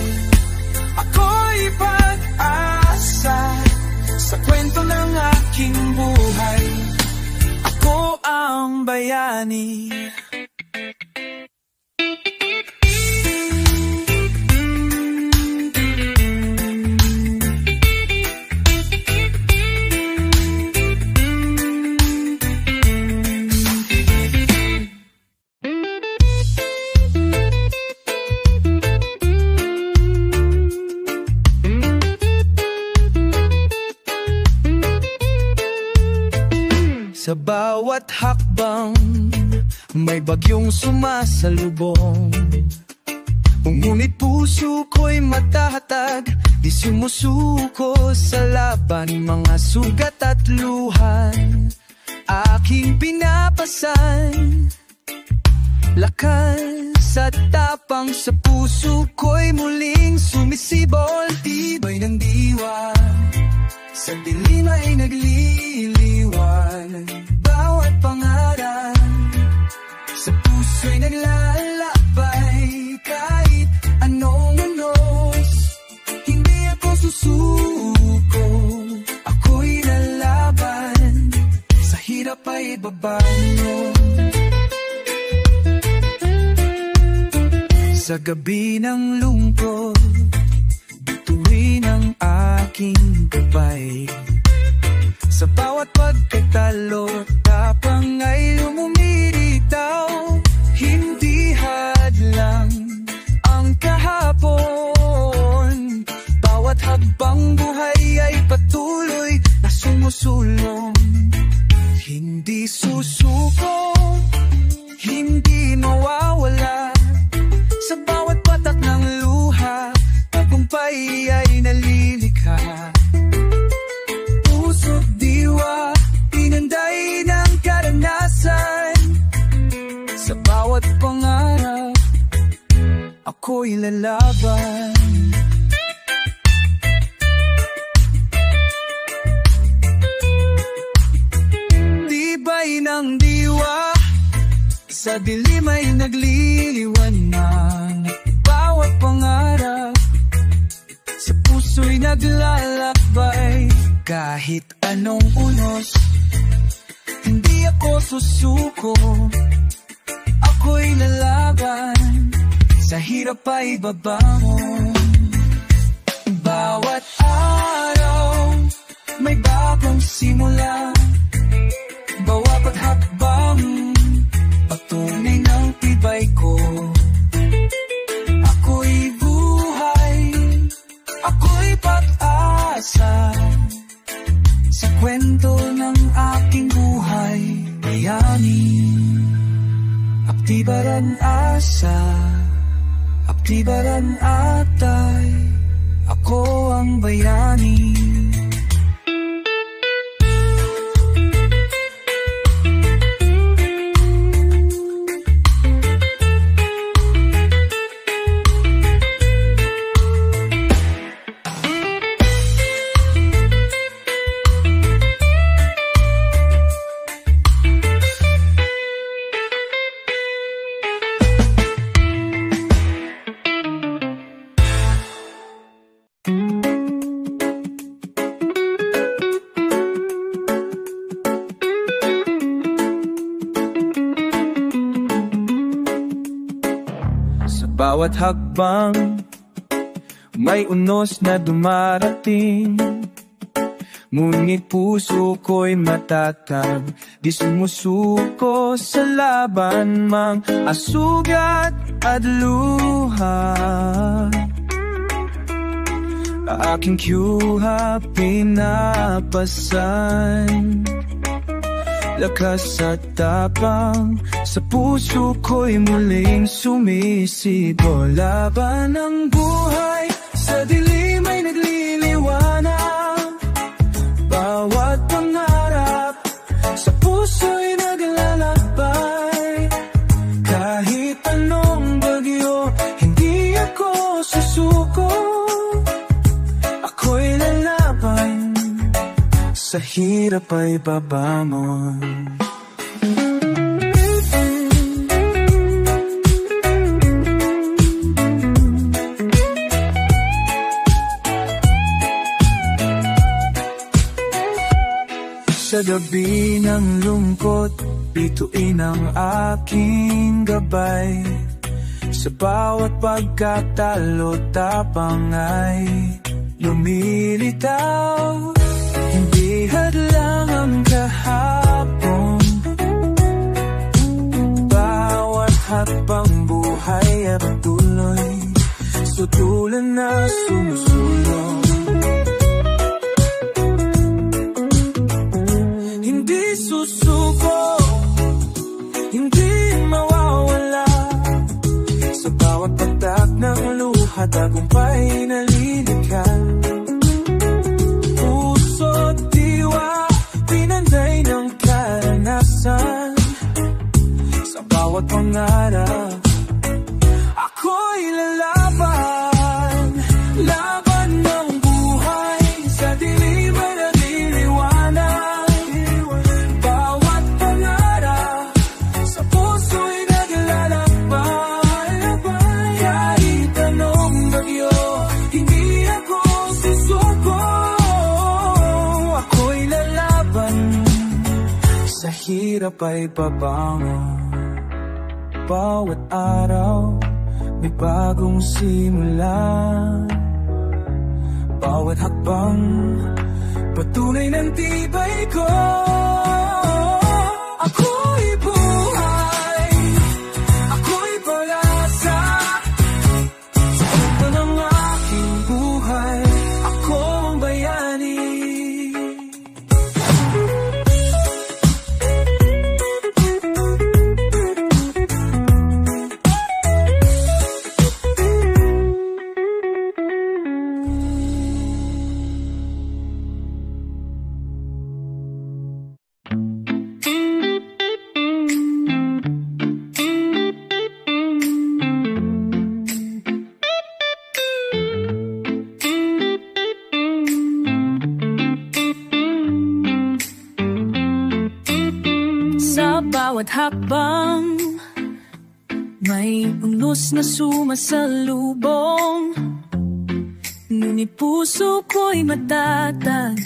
Speaker 1: ako'y pag-asa. Sa kwento ng aking buhay, ako ang bayani. Sa bawat hakbang, may bagyong sumasalubong. Ngunit puso ko'y matahatag, di sumusuko sa laban. Mga sugat at luhan, aking pinapasan. Lakas at tapang sa puso ko'y muling sumisibol. Tibay ng diwa, sa dilim ay nagliliwan. Bawat pangarap, sa puso'y naglalakbay. Kahit anong unos, hindi ako susuko. Ako'y lalaban, sa hirap ay babangon. Sa gabi ng lungkot, bituin ang aking gabay. Sa bawat pagkatalo, tapang ay lumilitaw. Hindi hadlang ang kahapon, bawat habang buhay ay patuloy na sumusulong. Hindi susuko, hindi mawawala. Sa bawat patak ng luha, tagumpay ay nalilikha. Puso't diwa, pinanday ng karanasan. Sa bawat pangarap, ako'y lalaban. Tibay ng diwa, sa dilim ay nagliliwanag. Bawat pangarap, sa puso'y naglalakbay. Kahit anong unos, hindi ako susuko. Ako'y lalaban, sa hirap ay babangon. Bawat araw, may bagong simula. Bawat hakbang, patunay ng tibay ko. Ako'y buhay, ako'y pag-asa. Sa kwento ng aking buhay, bayani. Aptibaran asa, aptibaran atay. Ako ang bayani. bawat hakbang may unos na dumarating. Ngunit puso ko'y matatag, di sumusuko sa laban, mang asugat at luha. Aking kyuha pinapasan, lakas at tapang sa puso ko'y muling sumisigo. Laban ng buhay, sa dilim ay nagliliwanag. Bawat pangarap sa puso'y naglalakbay. Kahit anong bagyo, hindi ako susuko. Ako'y lalaban, sa hirap ay babangon. Sa gabi ng lungkot, bituin ang aking gabay. Sa bawat pagkatalo, tapang ay lumilitaw. Hindi hadlang ang kahapon, bawat hakbang buhay at tuloy, sutulan na sumusulong. Hindi susuko, hindi mawawala. Sa bawat patak ng luha, tagumpay na lilikha. Puso't diwa, pinanday ng karanasan. Sa bawat pangarap, ako'y lalaban. Laban ng buhay, sa dilim ay naliliwanag. Bawat pangarap, sa puso'y naglalakbay. Kahit anong bagyo, hindi ako susuko. Ako'y lalaban, sa hirap ay babangon. Bawat araw, may bagong simula. Bawat hakbang, patunay ng tibay ko. Ako'y buhay, ako'y pag-asa. Sa punta ng aking buhay, ako ang bayani.
Speaker 2: Bawat hakbang may unos na sumasalubong. Ngunit puso ko'y matatag,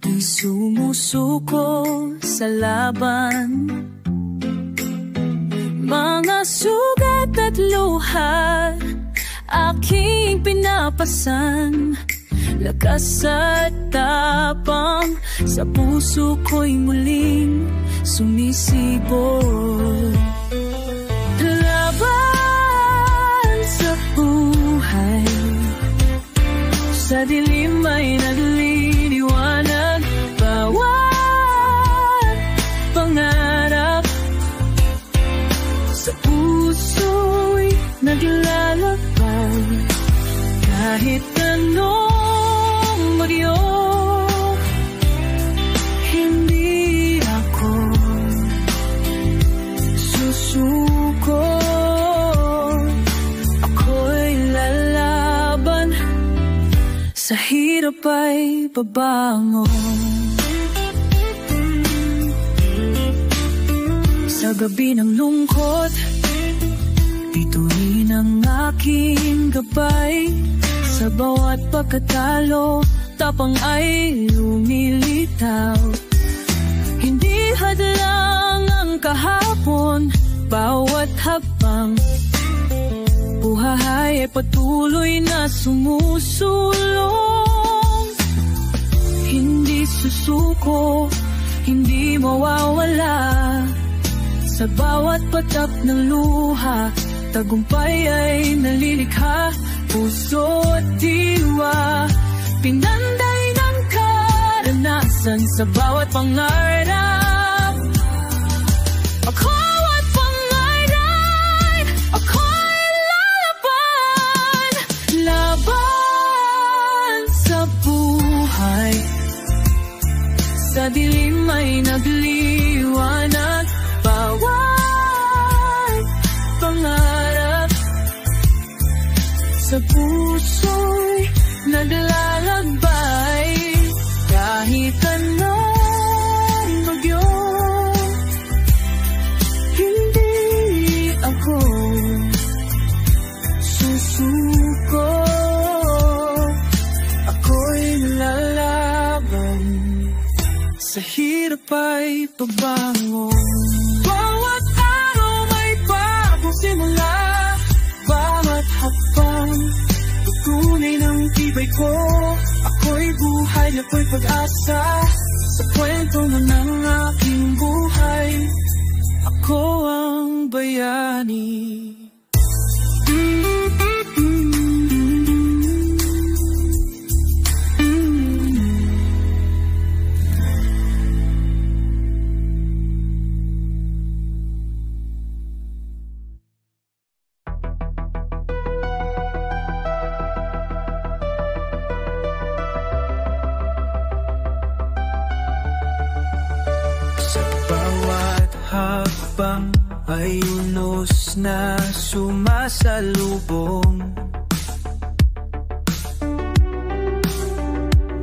Speaker 2: di sumusuko sa laban. Mga sugat at luha, aking pinapasan. Lakas at tapang sa puso ko'y muling sumisipot. Laban sa buhay, sa dilim ay nagliliwanag. Bawat pangarap, sa puso'y naglalakbay. Kahit anong bagyo, hindi ako susuko. Ako'y lalaban, sa hirap ay babangon. Sa gabi ng lungkot, bituin ang aking gabay. Sa bawat pagkatalo, tapang ay lumilitaw. Hindi hadlang ang kahapon, bawat habang buhay ay patuloy na sumusulong. Hindi susuko, hindi mawawala. Sa bawat patak ng luha, tagumpay ay nalilikha. Puso at diwa, pinanday ng karanasan sa bawat pangarap. Ako'y pangalan, ako'y lalaban. Laban sa buhay, sa dilim ay nagliwanag. Bawat pangarap sa puso'y naglalakbay. Kahit anong bagyo, hindi ako susuko. Ako'y lalaban, sa hirap ay pabangon. Bawat araw may bagong simula, bawat hakbang tunay ng tibay ko. Ako'y buhay, ako'y pag-asa, sa kwento na ng aking buhay. Ako ang bayani.
Speaker 1: Habang ay unos na sumasalubong,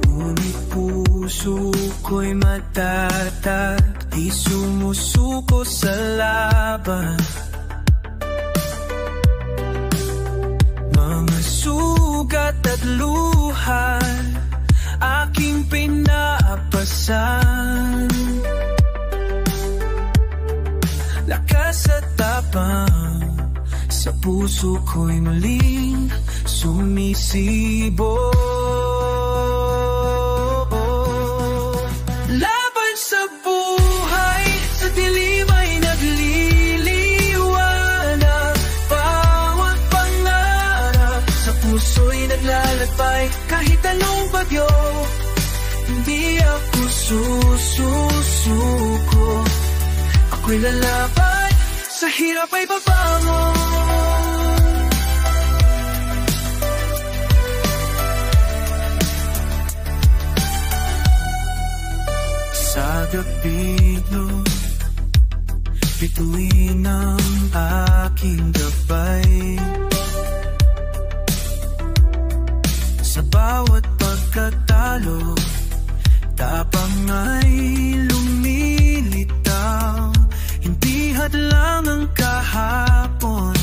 Speaker 1: ngunit puso ko'y matatag, di sumusuko sa laban. Mga sugat at luha aking pinaapasan. Lakas at tapang sa puso ko'y muling sumisibo. Laban sa buhay, sa dilim ay nagliliwanag. Bawat pangarap sa puso'y naglalakbay. Kahit anong bagyo, hindi ako susuko. Ako'y lalaban, sa hirap ay babangon. Sa gabi-no, bituin ang aking gabay. Sa bawat pagkatalo, tapang ay lumilitaw. Hindi hadlang ang kahapon,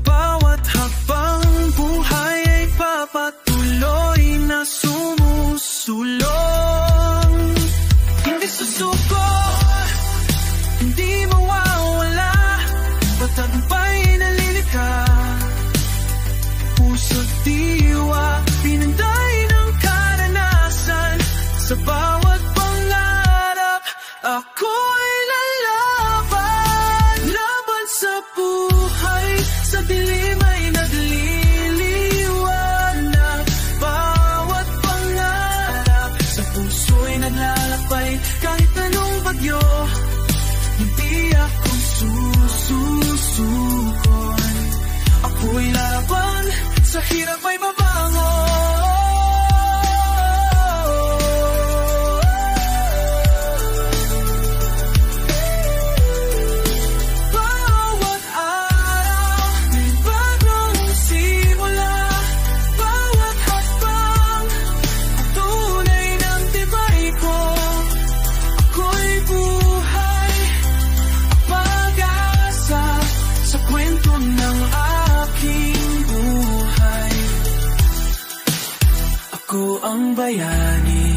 Speaker 1: bawat hakbang buhay ay papatuloy na sumusulong. Hindi susuko, hindi mawawala, patagumpay nalilikha. Puso't diwa, pinanday ng karanasan sa bawat pangarap. Ako'y lalaban, laban sa buhay, sa dilim ay nagliliwanag. Bawat pangarap sa puso'y naglalakbay. Kahit anong bagyo, hindi ako susukon. Ako'y lalaban, sa hirap ay babangon. Ako ang bayani.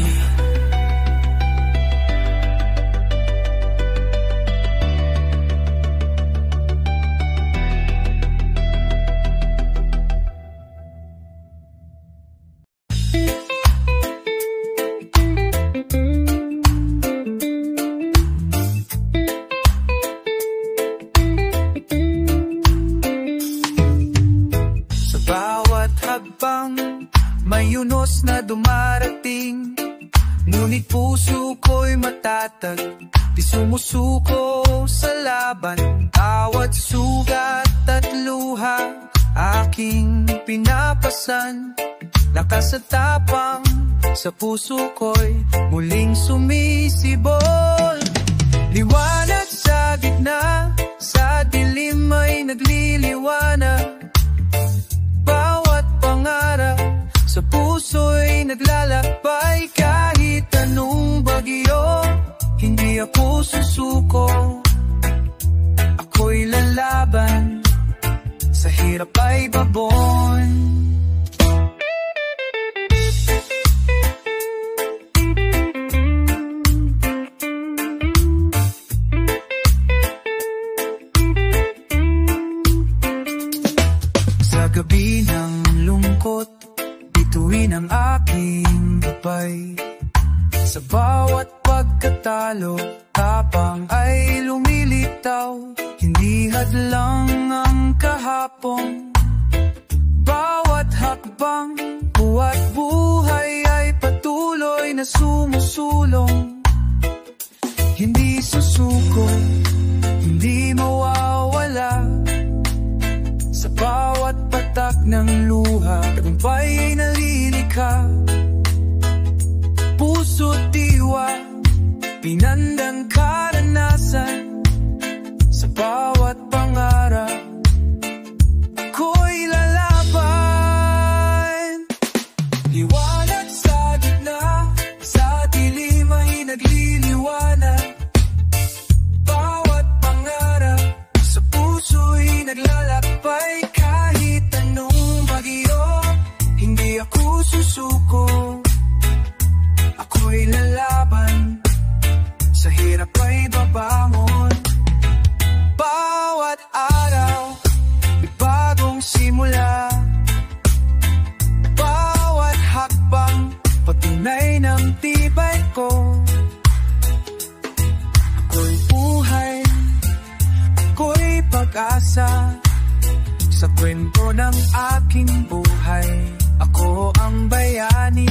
Speaker 1: may unos na dumarating, ngunit puso ko'y matatag, di sumusuko sa laban. Bawat sugat at luha aking pinapasan, lakas at tapang sa puso ko'y muling sumisibol. Liwanag sa gitna, sa dilim ay nagliliwanag. Bawat pangarap sa puso'y naglalakbay. Kahit anong bagyo, hindi ako susuko. Ako'y lalaban, sa hirap ay babon. Sa gabi ng lungkot, bituin ang aking gabay. Sa bawat pagkatalo, tapang ay lumilitaw. Hindi hadlang ang kahapon, bawat hakbang, buhat buhay ay patuloy na sumusulong. Hindi susuko, hindi mawawala. Sa bawat patak ng luha, tagumpay ay nalilikha. Puso't diwa, pinandang karanasan. Sa bawat pangarap, ako'y lalaban. Liwanag sa gitna, sa dilim ay nagliliwanag. Bawat pangarap sa puso'y naglalakbay. Kahit anong bagyo, hindi ako susuko. Ako'y lalaban, sa hirap ay babangon. Bawat araw, may bagong simula. Bawat hakbang, patunay ng tibay ko. Ako'y buhay, ako'y pag-asa. Sa kwento ng aking buhay, ako ang bayani.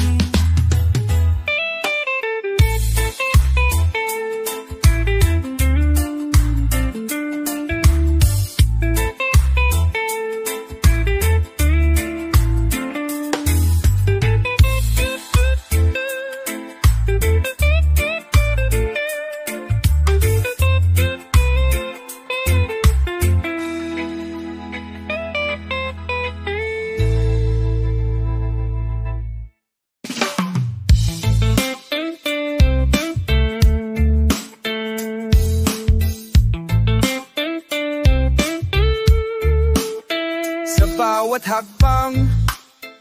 Speaker 1: Bawat hakbang,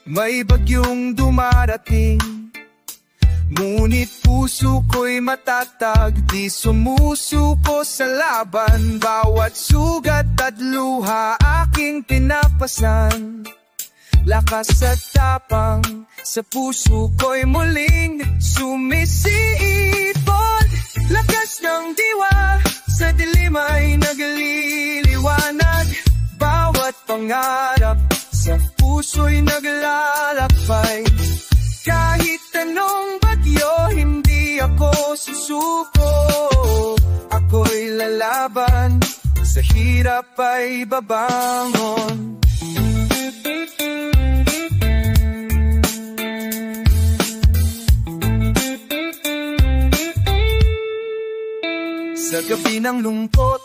Speaker 1: may bagyong dumarating, ngunit puso ko'y matatag, di sumusuko sa laban. Bawat sugat at luha aking pinapasan, lakas at tapang sa puso ko'y muling sumisipon. Lakas ng diwa, sa dilim ay nagliliwanag. Bawat pangarap sa puso'y naglalakbay. Kahit anong bagyo, hindi ako susuko. Ako'y lalaban, sa hirap ay babangon. Sa gabi ng lungkot,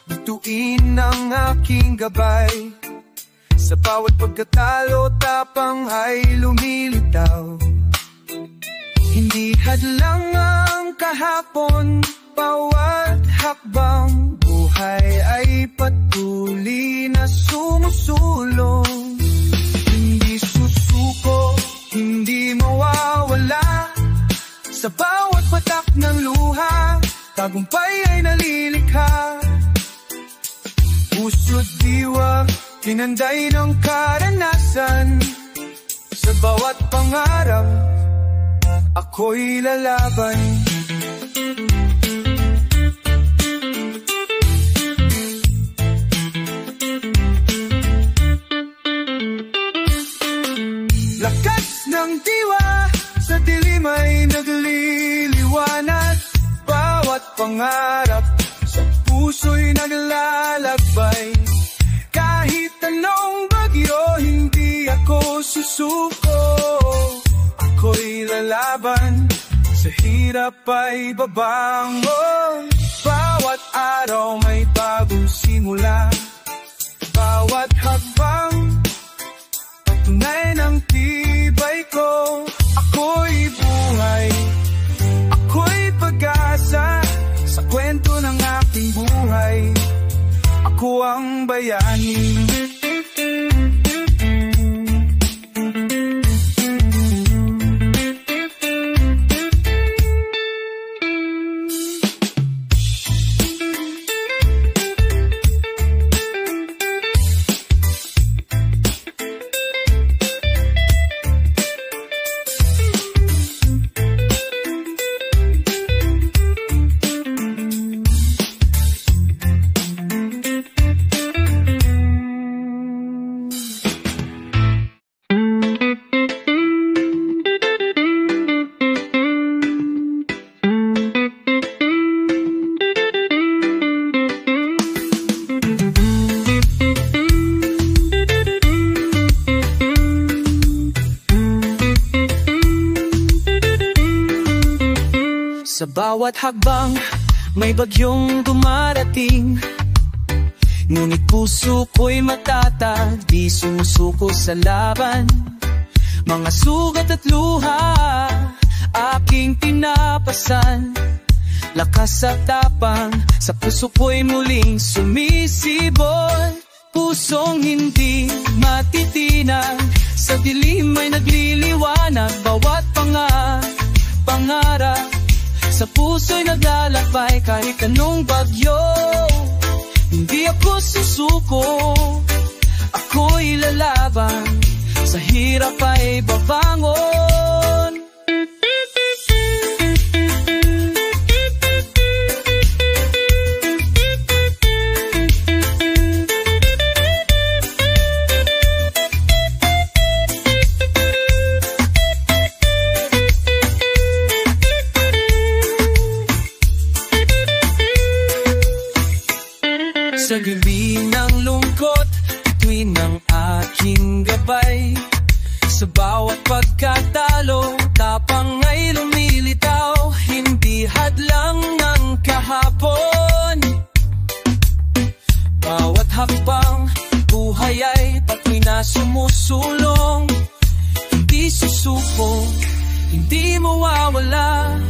Speaker 1: bituin ang aking gabay. Sa bawat pagkatalo, tapang ay lumilitaw. Hindi hadlang ang kahapon, bawat hakbang, buhay ay patuloy na sumusulong. Hindi susuko, hindi mawawala. Sa bawat patak ng luha, tagumpay ay nalilikha. Puso't diwa, tinanday ng karanasan. Sa bawat pangarap, ako'y lalaban. Lakas ng
Speaker 2: pangarap, sa puso'y naglalakbay. Kahit anong bagyo, hindi ako susuko. Ako'y lalaban, sa hirap ay babangon. Bawat araw may bagong simula, bawat hakbang patunay ng tibay ko. Ako'y buhay, ako'y pag-asa, sa kwento ng aking buhay. Ako ang bayani.
Speaker 1: Sa bawat hakbang, may bagyong dumarating. Ngunit puso ko'y matatag, di sumusuko sa laban. Mga sugat at luha, aking pinapasan. Lakas at tapang, sa puso ko'y muling sumisibol. Pusong hindi matitinag, sa dilim ay nagliliwanag. Bawat pangarap, sa puso'y naglalakbay. Kahit anong bagyo, hindi ako susuko. Ako'y lalaban, sa hirap ay babangon. Sa gabi ng lungkot, ito'y ng aking gabay. Sa bawat pagkatalo, tapang ay lumilitaw. Hindi hadlang ng kahapon. Bawat hakbang, buhay ay patuloy na sumusulong. Hindi susuko, hindi mawawala.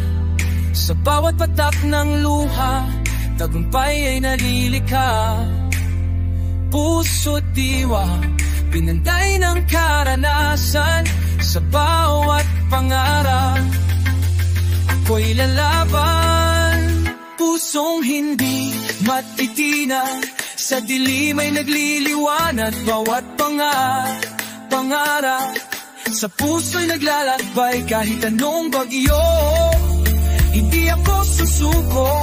Speaker 1: Sa bawat patak ng luha, tagumpay ay nalilikha. Puso't diwa, pinanday ng karanasan. Sa bawat pangarap, ako'y lalaban. Pusong hindi matitinag, sa dilim ay nagliliwanag. Bawat pangarap, sa puso'y naglalakbay. Kahit anong bagyo, hindi ako susuko.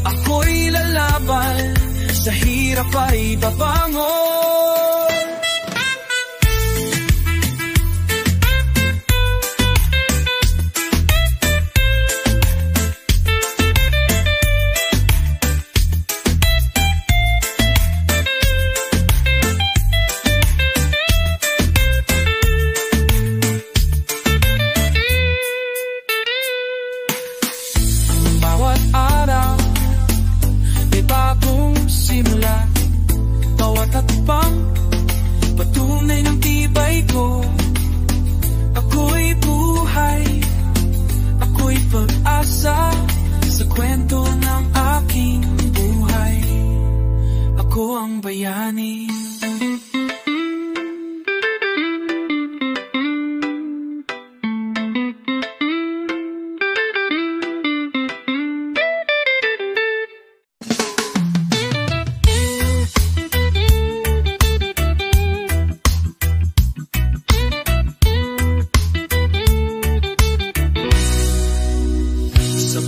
Speaker 1: Ako'y lalaban, sa hirap ay babangon. Bawat araw, bagong simula. Bawat hakbang, patunay ng tibay ko. Ako'y buhay, ako'y pag-asa, sa kwento ng aking buhay. Ako ang bayani.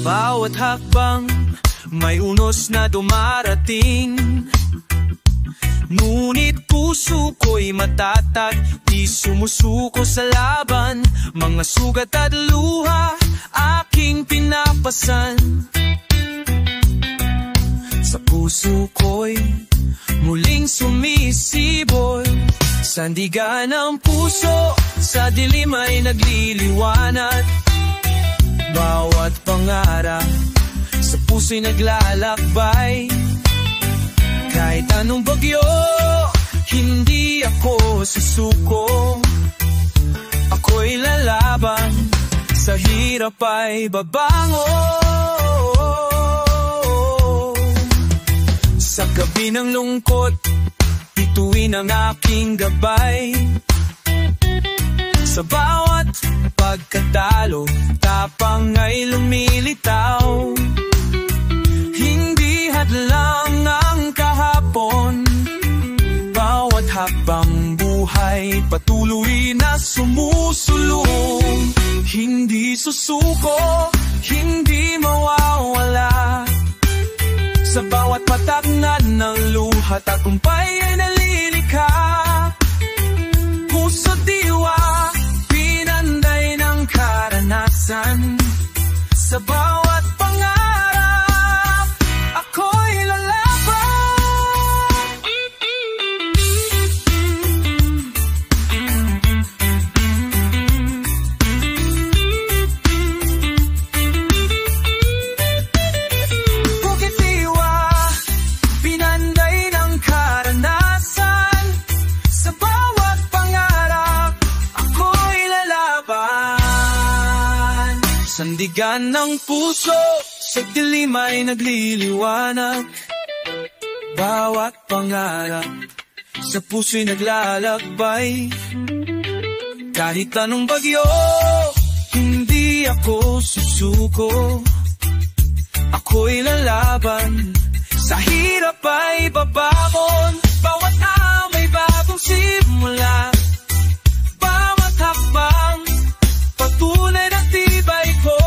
Speaker 1: Bawat hakbang, may unos na dumarating. Ngunit puso ko'y matatag, di sumusuko sa laban. Mga sugat at luha, aking pinapasan. puso ko'y muling sumisibol. Sandigan ng puso, sa dilim ay nagliliwanag. Bawat pangarap, sa puso'y naglalakbay. Kahit anong bagyo, hindi ako susuko. Ako'y lalaban, sa hirap ay babangon. Sa gabi ng lungkot, bituin ang aking gabay. Sa bawat pagkatalo, tapang ay lumilitaw. Hindi hadlang ang kahapon, bawat hakbang buhay patuloy na sumusulong. Hindi susuko, hindi mawawala. Sa bawat patagnan ng luha, tagumpay ay nalilikha. Puso diwa, pinanday ng karanasan. Sa bawat pangarap, ako'y lalaban. Bukit diwa, pinanday ng karanasan. Sa bawat pangarap, ako'y lalaban. Sandigan ng puso, sa dilim ay nagliliwanag. Bawat pangarap, sa puso'y naglalakbay. Kahit anong bagyo, hindi ako susuko. Ako'y lalaban, sa hirap ay babangon. Bawat may bagong simula. Bawat hakbang, patunay na tibay ko.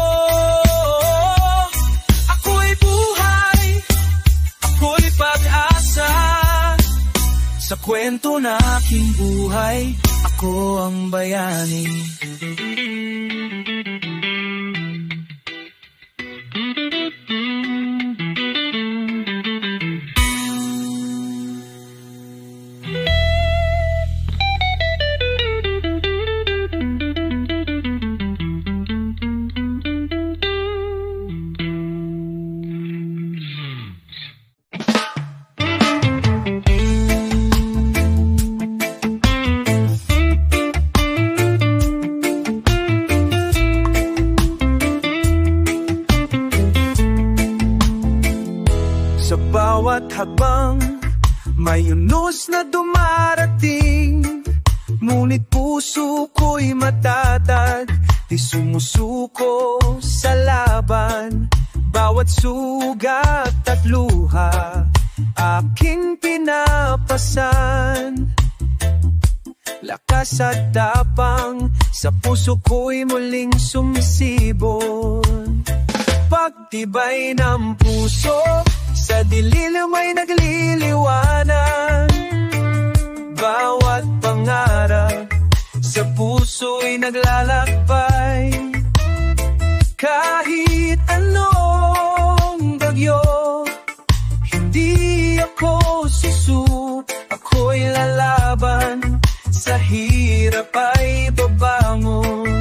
Speaker 1: Ako'y buhay, ako'y pag-asa. Sa kwento na aking buhay, ako ang bayani. Sa bawat habang may unos na dumarating, ngunit puso ko'y matatag, di sumusuko sa laban. Bawat sugat at luha, aking pinapasan. Lakas at tapang, sa puso ko'y muling sumisibol. Pagtibay ng puso, sa dilim ay nagliliwanag. Bawat pangarap, sa puso'y naglalakbay. Kahit anong bagyo, hindi ako susuko. Ako'y lalaban, sa hirap ay babangon.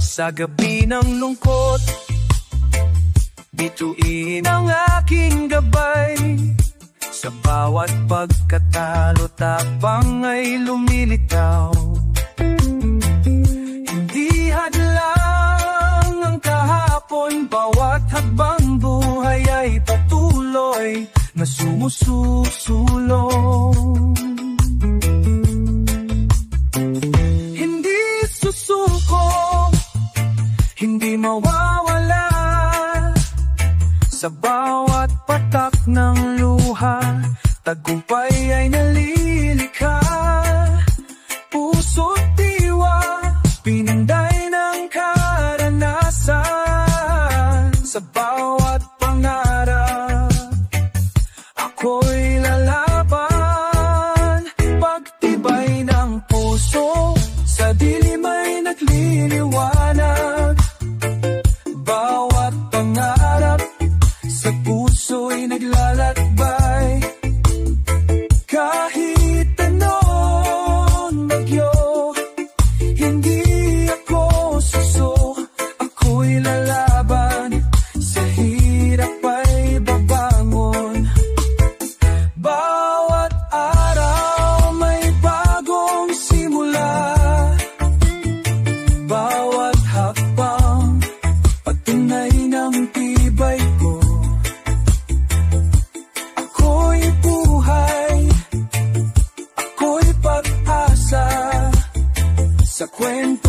Speaker 1: Sa gabi ng lungkot, bituin ang aking gabay. Sa bawat pagkatalo, tapang ay lumilitaw. Hindi hadlang ang kahapon, bawat hakbang buhay ay patuloy na sumususulong. Hindi susuko, hindi mawawala. Sa bawat patak ng luha, tagumpay ay nalilikha. Puso't diwa, pinanday ng karanasan. Sa bawat pangarap, ako'y lalaban. Pagtibay ng puso, sa dilim ay nagliliwanag. Bawat pangarap, sa puso'y naglalakbay.
Speaker 2: kwento